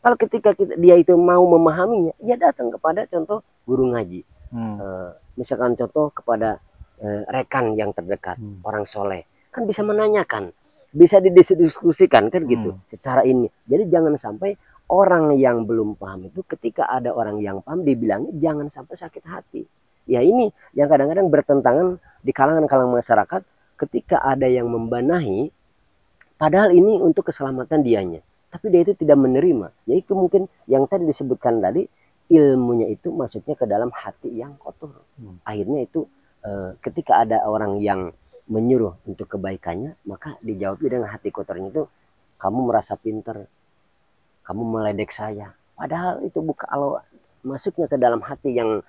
kalau ketika dia itu mau memahaminya, ya datang kepada contoh guru ngaji. Misalkan contoh kepada rekan yang terdekat, orang soleh, kan bisa menanyakan, bisa didiskusikan kan gitu secara ini. Jadi jangan sampai orang yang belum paham itu ketika ada orang yang paham dibilangnya jangan sampai sakit hati. Ya ini yang kadang-kadang bertentangan di kalangan masyarakat ketika ada yang membanahi, padahal ini untuk keselamatan dianya, tapi dia itu tidak menerima. Yaitu mungkin yang tadi disebutkan tadi, ilmunya itu masuknya ke dalam hati yang kotor. Akhirnya itu ketika ada orang yang menyuruh untuk kebaikannya, maka dijawabnya dengan hati kotornya itu, kamu merasa pinter, kamu meledek saya. Padahal itu bukan, kalau masuknya ke dalam hati yang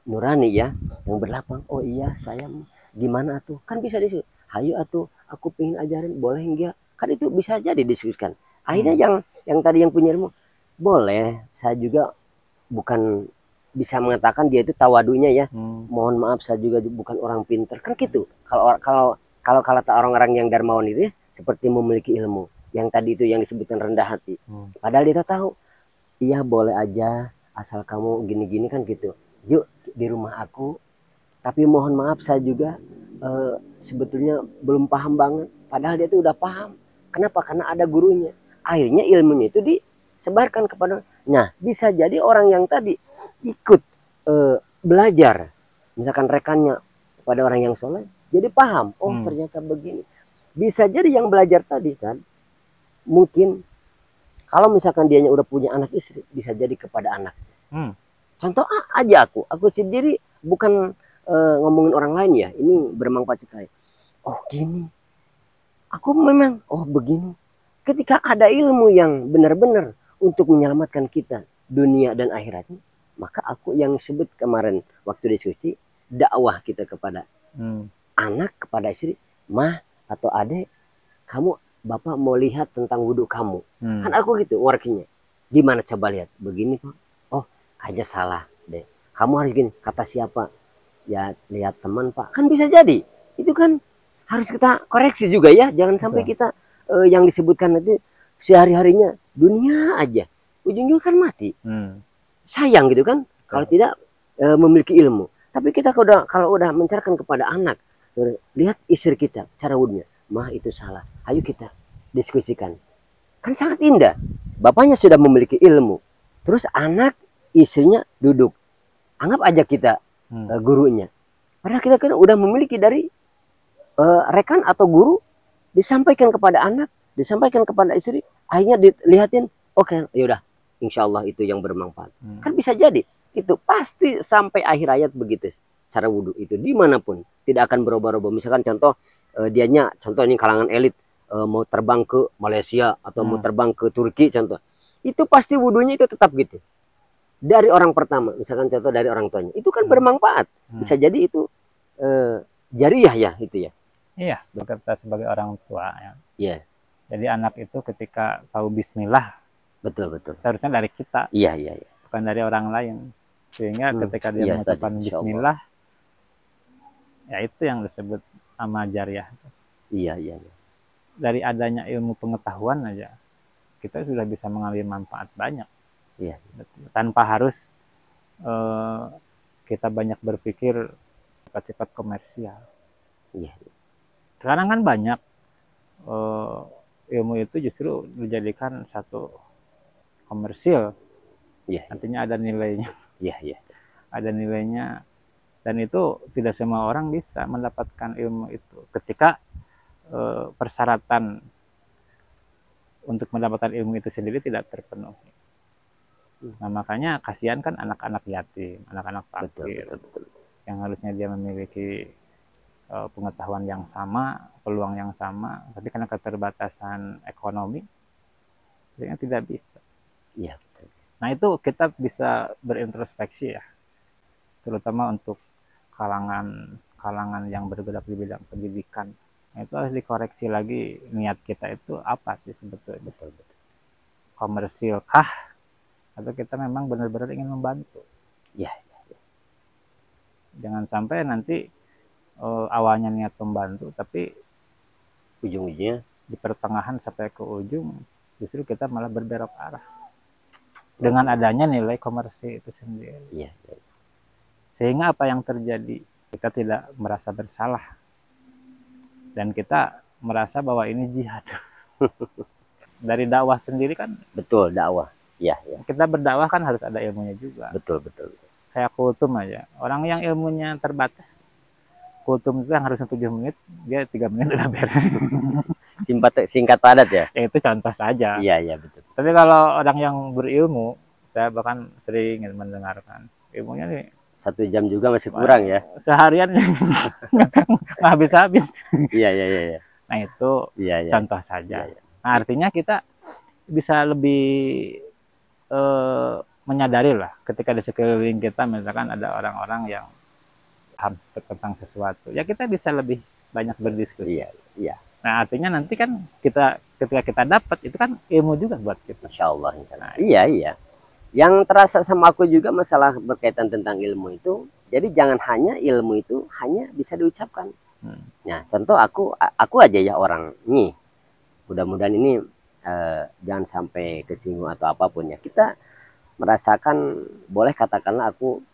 nurani ya, yang berlapang, oh iya saya gimana tuh, kan bisa disuruh, hayu atuh aku pengen ajarin, boleh enggak, kan itu bisa jadi diskusikan. Akhirnya yang tadi yang punya ilmu, boleh, saya juga bukan bisa mengatakan dia itu tawadunya ya, mohon maaf saya juga bukan orang pinter, kan gitu. Kalau kata orang-orang yang dermawan itu ya, seperti memiliki ilmu yang tadi itu yang disebutkan rendah hati, padahal dia tahu, iya boleh aja asal kamu gini-gini kan gitu, yuk di rumah aku, tapi mohon maaf saya juga sebetulnya belum paham banget, padahal dia tuh udah paham. Kenapa? Karena ada gurunya, akhirnya ilmunya itu disebarkan kepada. Nah, bisa jadi orang yang tadi ikut belajar, misalkan rekannya pada orang yang soleh, jadi paham, oh ternyata begini. Bisa jadi yang belajar tadi kan, mungkin kalau misalkan dianya udah punya anak istri, bisa jadi kepada anak. Contoh aja aku sendiri, bukan ngomongin orang lain ya, ini bermanfaat sekali. Oh gini, aku memang, oh begini. Ketika ada ilmu yang benar-benar untuk menyelamatkan kita dunia dan akhiratnya, maka aku yang sebut kemarin waktu diskusi, dakwah kita kepada anak, kepada istri, mah atau adek, kamu bapak mau lihat tentang wudhu kamu. Kan aku gitu workingnya, gimana coba lihat begini kok, oh kayaknya salah deh, kamu harus gini, kata siapa ya, lihat teman pak, kan bisa jadi itu kan harus kita koreksi juga ya, jangan sampai kita yang disebutkan nanti sehari-harinya dunia aja, ujung-ujungnya kan mati. Sayang gitu kan kalau tidak memiliki ilmu. Tapi kita kalau udah mencerahkan kepada anak, lihat istri kita cara wudhunya, mah itu salah, ayo kita diskusikan, kan sangat indah. Bapaknya sudah memiliki ilmu, terus anak istrinya duduk, anggap aja kita gurunya, padahal kita kan udah memiliki dari rekan atau guru, disampaikan kepada anak, disampaikan kepada istri, akhirnya dilihatin, oke, yaudah, insya Allah itu yang bermanfaat. Kan bisa jadi itu pasti sampai akhir hayat begitu cara wudhu itu, dimanapun tidak akan berubah-ubah. Misalkan contoh dianya, contoh ini kalangan elit mau terbang ke Malaysia atau mau terbang ke Turki contoh, itu pasti wudhunya itu tetap gitu dari orang pertama, misalkan contoh dari orang tuanya, itu kan bermanfaat. Bisa jadi itu jariah ya itu ya. Iya, kita sebagai orang tua ya. Iya. Jadi anak itu ketika tahu bismillah, betul harusnya dari kita. Iya. Bukan dari orang lain. Sehingga ketika dia mengucapkan bismillah, ya itu yang disebut amal jariah. Iya. Dari adanya ilmu pengetahuan aja, kita sudah bisa mengambil manfaat banyak. Iya. Tanpa harus kita banyak berpikir sifat-sifat komersial. Iya. Sekarang kan banyak ilmu itu justru dijadikan satu komersil. Iya. Artinya ada nilainya. Iya. Ada nilainya, dan itu tidak semua orang bisa mendapatkan ilmu itu ketika persyaratan untuk mendapatkan ilmu itu sendiri tidak terpenuhi. Nah makanya kasihan kan anak-anak yatim, anak-anak fakir, betul. Yang harusnya dia memiliki pengetahuan yang sama, peluang yang sama, tapi karena keterbatasan ekonomi, akhirnya tidak bisa. Iya. Nah itu kita bisa berintrospeksi ya, terutama untuk kalangan yang bergerak di bidang pendidikan. Nah, itu harus dikoreksi lagi, niat kita itu apa sih sebetulnya? Betul. Komersil kah? Atau kita memang benar-benar ingin membantu? Iya. Jangan sampai nanti awalnya niat membantu, tapi ujung-ujungnya di pertengahan sampai ke ujung justru kita malah berbelok arah dengan adanya nilai komersil itu sendiri. Iya. Sehingga apa yang terjadi, kita tidak merasa bersalah dan kita merasa bahwa ini jihad. Dari dakwah sendiri kan, betul, dakwah. Iya. Kita berdakwah kan harus ada ilmunya juga. Betul. Kayak kultum aja, orang yang ilmunya terbatas, kultum itu yang harusnya 7 menit, dia 3 menit udah beres. Singkat padat ya? Ya itu contoh saja. Iya, betul. Tapi kalau orang yang berilmu, saya bahkan sering mendengarkan, ilmunya nih 1 jam juga masih kurang ya? Seharian nggak habis-habis. Iya. Nah itu contoh saja. Nah artinya kita bisa lebih menyadari lah ketika di sekeliling kita misalkan ada orang-orang yang paham tentang sesuatu, ya kita bisa lebih banyak berdiskusi. Iya, iya. Nah artinya nanti kan kita ketika kita dapat itu kan ilmu juga buat kita. Insya Allah, insya Allah. Nah, Iya, iya. Yang terasa sama aku juga masalah berkaitan tentang ilmu itu, jadi jangan hanya ilmu itu hanya bisa diucapkan. Nah, contoh aku aja ya orang nih, mudah-mudahan ini jangan sampai kesinggung atau apapun ya. Kita merasakan, boleh katakanlah aku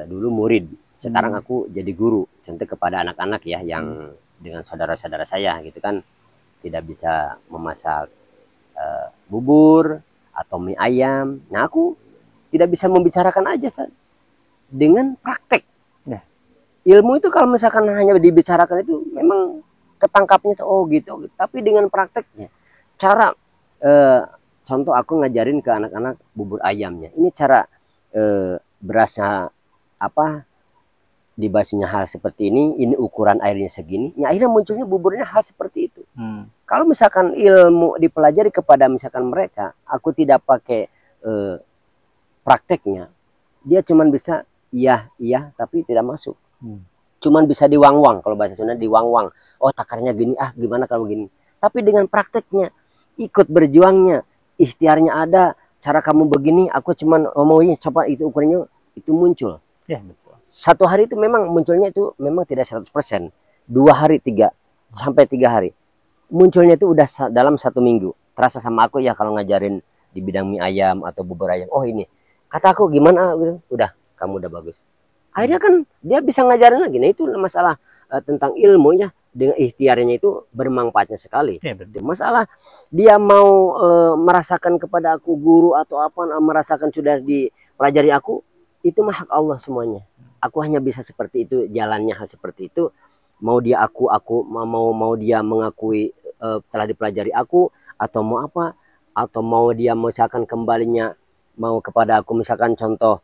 dulu murid, sekarang aku jadi guru, contoh kepada anak-anak ya yang dengan saudara-saudara saya gitu kan, tidak bisa memasak bubur atau mie ayam. Nah, aku tidak bisa membicarakan aja dengan praktek. Ya. Ilmu itu kalau misalkan hanya dibicarakan itu memang ketangkapnya tuh, oh gitu. Tapi dengan prakteknya, cara contoh aku ngajarin ke anak-anak bubur ayamnya. Ini cara berasa apa dibasuhnya hal seperti ini ukuran airnya segini. Ya, akhirnya munculnya buburnya hal seperti itu. Kalau misalkan ilmu dipelajari kepada misalkan mereka, aku tidak pakai prakteknya, dia cuman bisa iya tapi tidak masuk. Cuman bisa diwang-wang, kalau bahasa Sunda diwang-wang. Oh takarnya gini, gimana kalau gini. Tapi dengan prakteknya, ikut berjuangnya, ikhtiarnya ada, cara kamu begini, aku cuman ngomongnya coba itu ukurannya, itu muncul. Ya, betul. Satu hari itu memang munculnya itu memang tidak 100%. 2 hari, 3 sampai 3 hari. Munculnya itu udah dalam 1 minggu. Terasa sama aku ya kalau ngajarin di bidang mie ayam atau bubur ayam. Oh ini, kata aku gimana? Udah, kamu udah bagus. Akhirnya kan dia bisa ngajarin lagi. Nah itu masalah tentang ilmu ya. Dengan ikhtiarnya itu bermanfaatnya sekali. Ya, betul. Masalah dia mau merasakan kepada aku guru atau apa, merasakan sudah dipelajari aku, itu mah hak Allah semuanya. Aku hanya bisa seperti itu, jalannya hal seperti itu. Mau dia mau dia mengakui telah dipelajari aku, atau mau apa, atau mau dia misalkan kembalinya mau kepada aku, misalkan contoh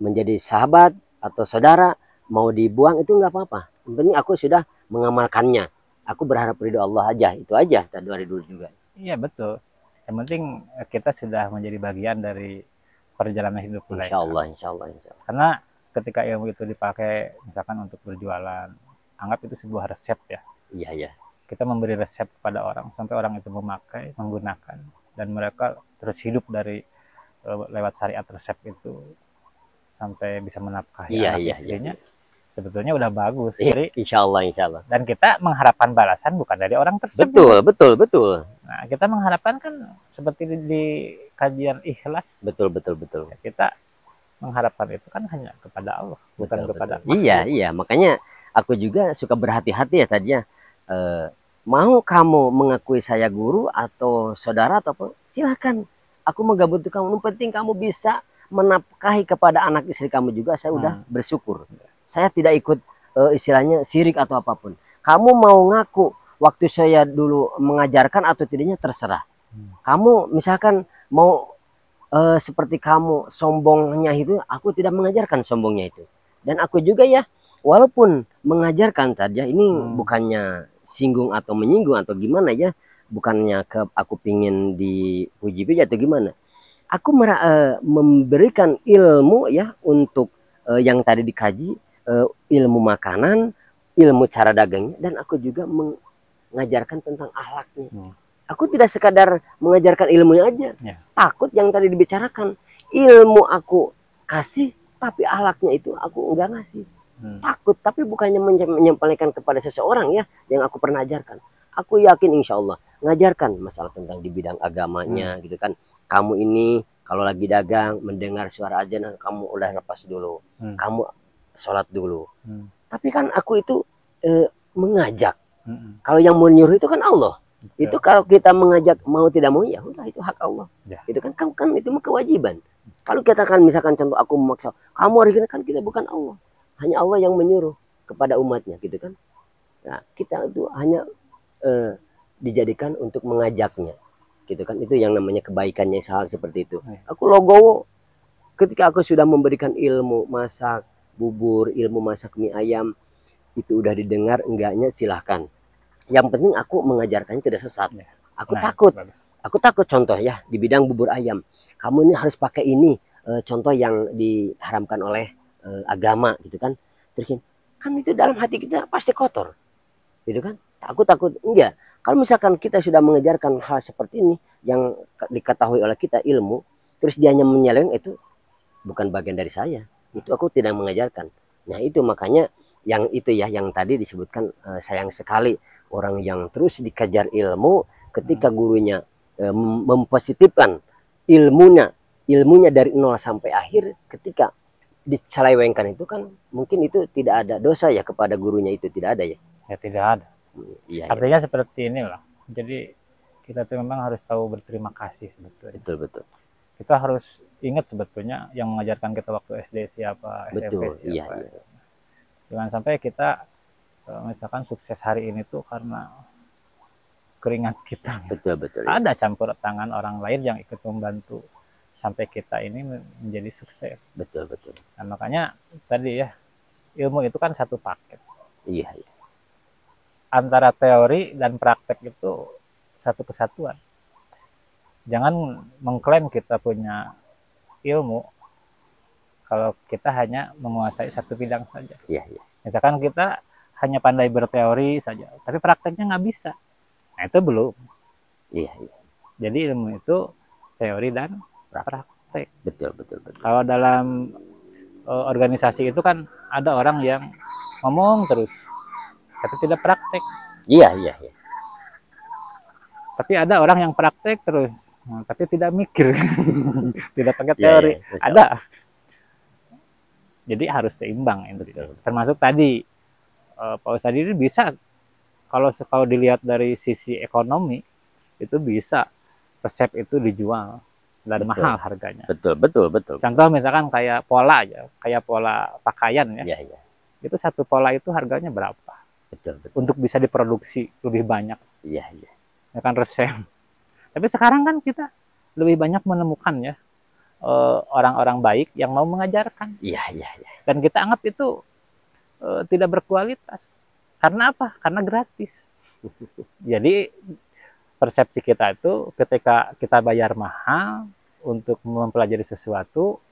menjadi sahabat atau saudara, mau dibuang itu nggak apa-apa. Yang penting aku sudah mengamalkannya. Aku berharap ridho Allah aja, itu aja dari dulu juga. Iya betul. Yang penting kita sudah menjadi bagian dari perjalanan hidup kita. Insya Allah, insya Allah, insya Allah. Karena ketika ilmu itu dipakai misalkan untuk berjualan, anggap itu sebuah resep ya. Iya, iya. Kita memberi resep kepada orang sampai orang itu memakai, menggunakan, dan mereka terus hidup dari lewat syariat resep itu sampai bisa menafkahi anak istrinya. Iya. Sebetulnya udah bagus. Jadi insya Allah, insya Allah. Dan kita mengharapkan balasan bukan dari orang tersebut. Betul. Nah, kita mengharapkan kan seperti di kajian ikhlas. Betul. Ya, kita mengharapkan itu kan hanya kepada Allah, bukan kepada makhluk. Iya. Makanya aku juga suka berhati-hati ya tadinya. Mau kamu mengakui saya guru atau saudara atau apa, silahkan. Aku mau gak butuh kamu. Yang penting kamu bisa menafkahi kepada anak istri kamu juga. Saya udah bersyukur. Saya tidak ikut istilahnya sirik atau apapun. Kamu mau ngaku waktu saya dulu mengajarkan atau tidaknya terserah. Kamu misalkan mau seperti kamu sombongnya itu, aku tidak mengajarkan sombongnya itu. Dan aku juga ya, walaupun mengajarkan tadi ini bukannya singgung atau menyinggung atau gimana ya, bukannya aku pingin dipuji-puji atau gimana. Aku memberikan ilmu ya untuk yang tadi dikaji, ilmu makanan, ilmu cara dagangnya, dan aku juga mengajarkan tentang akhlaknya. Aku tidak sekadar mengajarkan ilmunya aja. Takut yang tadi dibicarakan, ilmu aku kasih, tapi akhlaknya itu aku enggak ngasih. Takut, tapi bukannya menyampaikan kepada seseorang ya, yang aku pernah ajarkan. Aku yakin insya Allah ngajarkan masalah tentang di bidang agamanya gitu kan. Kamu ini kalau lagi dagang mendengar suara azan, kamu udah lepas dulu. Kamu sholat dulu. Tapi kan aku itu mengajak. Kalau yang menyuruh itu kan Allah. Itu kalau kita mengajak mau tidak mau ya udah, itu hak Allah. Itu kan itu mah kewajiban. Kalau kita kan misalkan contoh aku memaksa, kamu hari ini, kan kita bukan Allah. Hanya Allah yang menyuruh kepada umatnya gitu kan. Nah, kita itu hanya dijadikan untuk mengajaknya. Gitu kan. Itu yang namanya kebaikannya, hal seperti itu. Aku logowo ketika aku sudah memberikan ilmu masak bubur, ilmu masak mie ayam, itu udah didengar enggaknya silahkan. Yang penting aku mengajarkannya tidak sesat. Aku Nah, takut. bagus. Aku takut contoh ya di bidang bubur ayam. Kamu ini harus pakai ini, contoh yang diharamkan oleh agama gitu kan. Terus kan itu dalam hati kita pasti kotor, gitu kan? Aku takut enggak. Kalau misalkan kita sudah mengejarkan hal seperti ini yang diketahui oleh kita ilmu, terus dia hanya menyeleweng, itu bukan bagian dari saya. Itu aku tidak mengajarkan. Nah itu makanya yang itu ya yang tadi disebutkan, sayang sekali orang yang terus dikejar ilmu ketika gurunya mempositifkan ilmunya ilmunya dari nol sampai akhir, ketika diselewengkan itu kan mungkin itu tidak ada dosa ya kepada gurunya, itu tidak ada ya. Ya tidak ada. Iya, ya. Artinya seperti inilah. Jadi kita tuh memang harus tahu berterima kasih sebetulnya. Betul, betul. Kita harus ingat sebetulnya yang mengajarkan kita waktu SD siapa, SMP Betul, iya, siapa. iya. Jangan sampai kita misalkan sukses hari ini tuh karena keringat kita. Betul, betul. Ya. Ada campur tangan orang lain yang ikut membantu sampai kita ini menjadi sukses. Betul, betul. Nah, makanya tadi ya, ilmu itu kan satu paket. Iya, iya. Antara teori dan praktek itu satu kesatuan. Jangan mengklaim kita punya ilmu kalau kita hanya menguasai satu bidang saja. Iya, iya. Misalkan kita hanya pandai berteori saja, tapi prakteknya nggak bisa. Nah, itu belum. Iya, iya. Jadi ilmu itu teori dan praktek. Betul, betul, betul. Kalau dalam organisasi itu kan ada orang yang ngomong terus, tapi tidak praktek. Iya, iya, iya. Tapi ada orang yang praktek terus, tapi tidak mikir, tidak pakai teori. Iya, iya. Ada. Jadi harus seimbang itu. Termasuk tadi Pak Ustadz ini bisa, kalau dilihat dari sisi ekonomi itu bisa resep itu dijual dan Betul. mahal harganya. Betul, betul, betul. Contoh misalkan kayak pola aja, kayak pola pakaian ya. Iya, iya. Itu satu pola itu harganya berapa? Betul, betul. Untuk bisa diproduksi lebih banyak. Iya, iya. Ya kan resep. Tapi sekarang kan kita lebih banyak menemukan ya orang-orang baik yang mau mengajarkan. Iya, iya, iya. Dan kita anggap itu tidak berkualitas. Karena apa? Karena gratis. Jadi persepsi kita itu ketika kita bayar mahal untuk mempelajari sesuatu,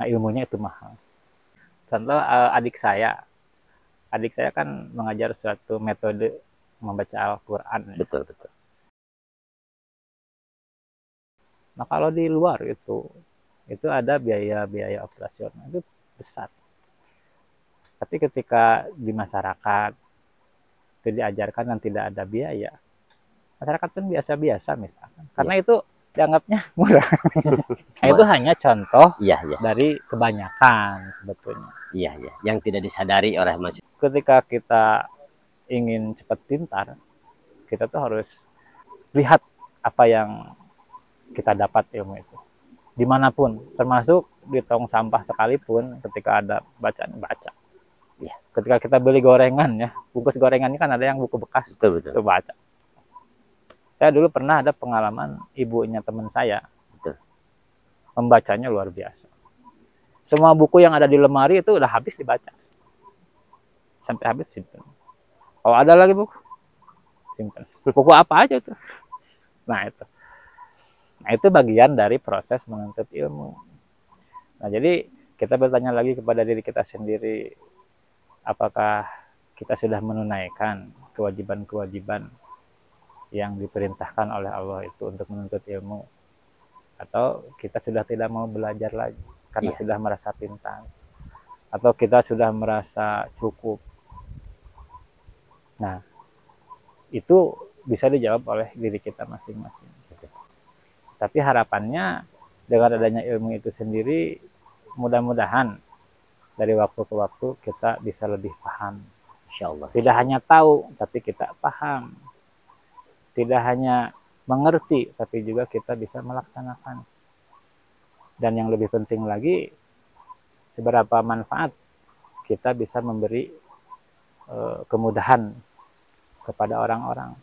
nah ilmunya itu mahal. Contoh adik saya kan mengajar suatu metode membaca Al-Quran. Betul, betul. Nah kalau di luar itu ada biaya operasional itu besar. Tapi ketika di masyarakat itu diajarkan dan tidak ada biaya, masyarakat pun biasa-biasa misalkan. Karena itu dianggapnya murah. Nah, itu hanya contoh dari kebanyakan sebetulnya. Iya, iya. Yang tidak disadari oleh masyarakat. Ketika kita ingin cepat pintar, kita tuh harus lihat apa yang kita dapat ilmu itu. Dimanapun, termasuk di tong sampah sekalipun, ketika ada bacaan, baca. Ya. Ketika kita beli gorengan ya, bungkus gorengan ini kan ada yang buku bekas, betul, betul. Itu baca. Saya dulu pernah ada pengalaman ibunya teman saya, betul. Membacanya luar biasa. Semua buku yang ada di lemari itu udah habis dibaca. Sampai habis simpen. Kalau ada lagi buku, simpen. Buku apa aja tuh. Nah itu bagian dari proses menuntut ilmu. Nah jadi kita bertanya lagi kepada diri kita sendiri, apakah kita sudah menunaikan kewajiban-kewajiban yang diperintahkan oleh Allah itu untuk menuntut ilmu, atau kita sudah tidak mau belajar lagi karena sudah merasa pintar, atau kita sudah merasa cukup. Nah itu bisa dijawab oleh diri kita masing-masing. Tapi harapannya dengan adanya ilmu itu sendiri, mudah-mudahan dari waktu ke waktu kita bisa lebih paham. Insya Allah. Tidak hanya tahu, tapi kita paham. Tidak hanya mengerti, tapi juga kita bisa melaksanakan. Dan yang lebih penting lagi, seberapa manfaat kita bisa memberi kemudahan kepada orang-orang,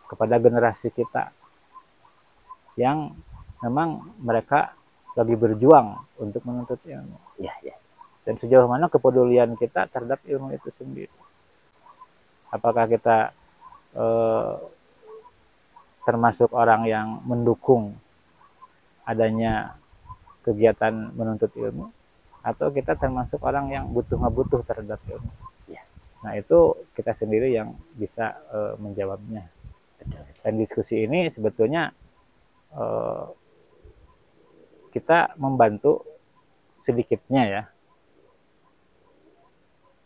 kepada generasi kita yang memang mereka lagi berjuang untuk menuntut ilmu. Dan sejauh mana kepedulian kita terhadap ilmu itu sendiri. Apakah kita termasuk orang yang mendukung adanya kegiatan menuntut ilmu, atau kita termasuk orang yang ngebutuh terhadap ilmu. Ya. Nah, itu kita sendiri yang bisa menjawabnya. Dan diskusi ini sebetulnya kita membantu sedikitnya ya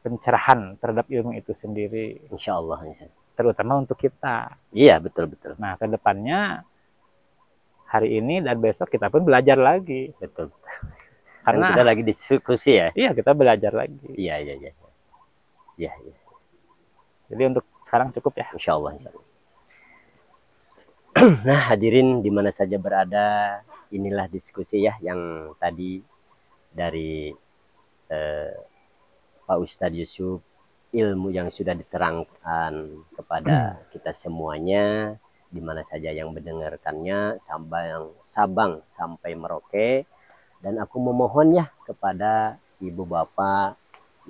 pencerahan terhadap ilmu itu sendiri. Insya Allah. Terutama untuk kita. Iya, betul-betul. Nah, ke depannya hari ini dan besok kita pun belajar lagi. Betul. Karena kita lagi diskusi ya. Iya, kita belajar lagi. Iya. Iya. Jadi untuk sekarang cukup ya. Insya Allah. Nah, hadirin di mana saja berada, inilah diskusi ya yang tadi dari Pak Ustadz Yusuf, ilmu yang sudah diterangkan kepada kita semuanya, di mana saja yang mendengarkannya, Sabang sampai Merauke. Dan aku memohon ya kepada ibu bapak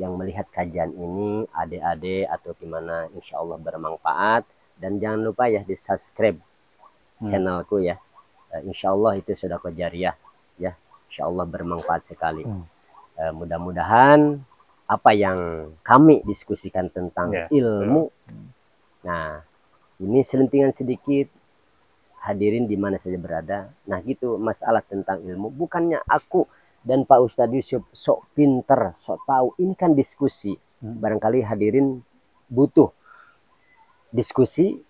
yang melihat kajian ini, adik-adik atau gimana, insya Allah bermanfaat. Dan jangan lupa ya di subscribe channelku ya. Insya Allah itu sedekah jariah ya. Insya Allah bermanfaat sekali. Mudah-mudahan apa yang kami diskusikan tentang ilmu. Nah, ini selentingan sedikit, hadirin di mana saja berada. Nah, gitu masalah tentang ilmu. Bukannya aku dan Pak Ustadz Yusuf sok pinter, sok tahu. Ini kan diskusi. Barangkali hadirin butuh diskusi,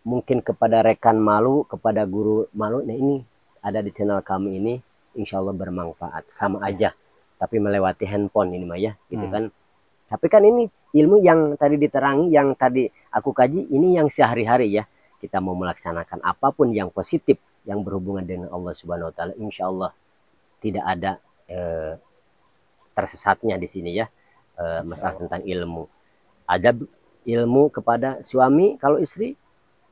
mungkin kepada rekan malu, kepada guru malu. Nah, ini ada di channel kami ini, insya Allah bermanfaat. Sama aja, tapi melewati handphone ini mah ya, gitu kan. Tapi kan ini ilmu yang tadi diterangi, yang tadi aku kaji, ini yang sehari-hari ya. Kita mau melaksanakan apapun yang positif, yang berhubungan dengan Allah Subhanahu Wa Taala, insya Allah tidak ada tersesatnya di sini ya. Masalah tentang ilmu. Ada ilmu kepada suami kalau istri,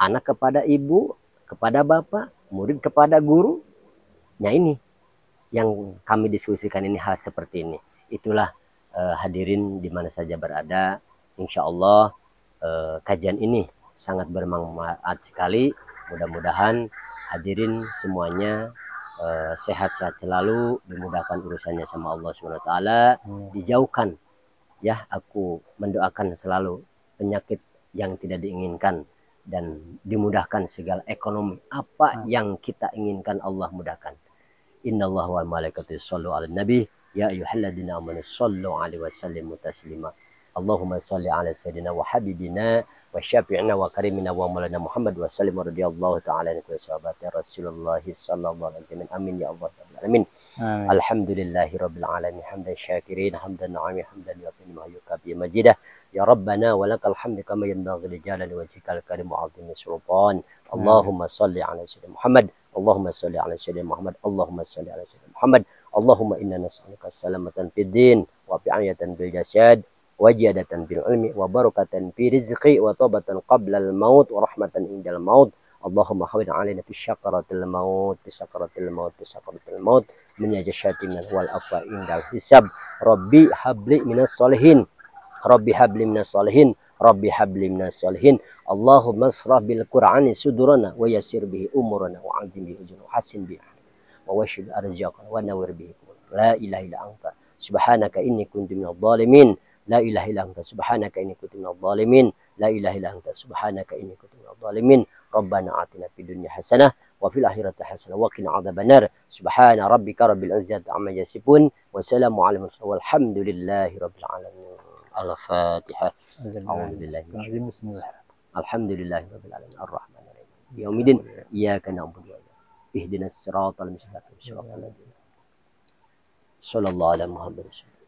anak kepada ibu, kepada bapak, murid kepada guru. Nah, ini yang kami diskusikan ini, hal seperti ini. Itulah hadirin di mana saja berada, insya Allah kajian ini sangat bermanfaat sekali. Mudah-mudahan hadirin semuanya sehat-sehat selalu, dimudahkan urusannya sama Allah SWT, dijauhkan ya. Aku mendoakan selalu penyakit yang tidak diinginkan, dan dimudahkan segala ekonomi apa yang kita inginkan, Allah mudahkan. Innallaha wa malaikatahu yushollu 'alan nabi ya ayyuhalladzina amanu shollu 'alaihi wa sallimu taslima. Allahumma sholli ala sayyidina wa habibina wa syafi'ina wa karimina wa maulana Muhammad wa sallim radhiyallahu ta'ala anhu wa sahabati Rasulullah sallallahu alaihi wasallam. Amin ya Allah alamin. Alhamdulillahi rabbil alamin, hamdan syakirin, hamdan na'imi, hamdan yaqini ma yukabi mazidah. Ya Rabbana wa lakal hamdu kama yanbaghi li jalali wajhikal karim wa 'azimi sultan. Allahumma sholli ala sayyidina Muhammad, Allahumma sholli ala sayyidina Muhammad, Allahumma sholli ala sayyidina Muhammad. Allahumma inna nas'aluka salamatan fid din wa bi'ayatan bil jasad wa ziyadatan bil ilmi wa barakatan fi rizqi wa tawbatan qabla al maut wa rahmatan indal maut. Allahumma hawwin 'alaina fi syakaratil maut, fi syakaratil maut, fi syakaratil maut min yajashati min wal afa indal hisab. Rabbi habli minas solihin, Rabbi habli minas solihin, Rabbi habli minas solihin. Allahumma asrah bil Qur'ani sudurana wa yassir bihi umurana wa 'adim bihi ujurana wa hasin bihi wa washid arzaqana wa nawwir bihi. La ilaha illa anta subhanaka inni kuntu minadh dhalimin. La ilaha illa anta subhanaka inni kuntu minadh dhalimin. La ilaha illa anta subhanaka inni kuntu minadh dhalimin. Rabbana atina fid dunya hasanah wa fil akhirati hasanah wa qina adzabannar. Subhana rabbika rabbil izzati amma yasifun wa salamun alal mursalin walhamdulillahi rabbil alamin. Al-Fatihah. Alhamdulillahi rabbil alamin ar-rahmanir rahim. Yaumiddin iyyaka na'budu wa iyyaka ihdinas siratal mustaqim. Sallallahu alaihi wa sallam.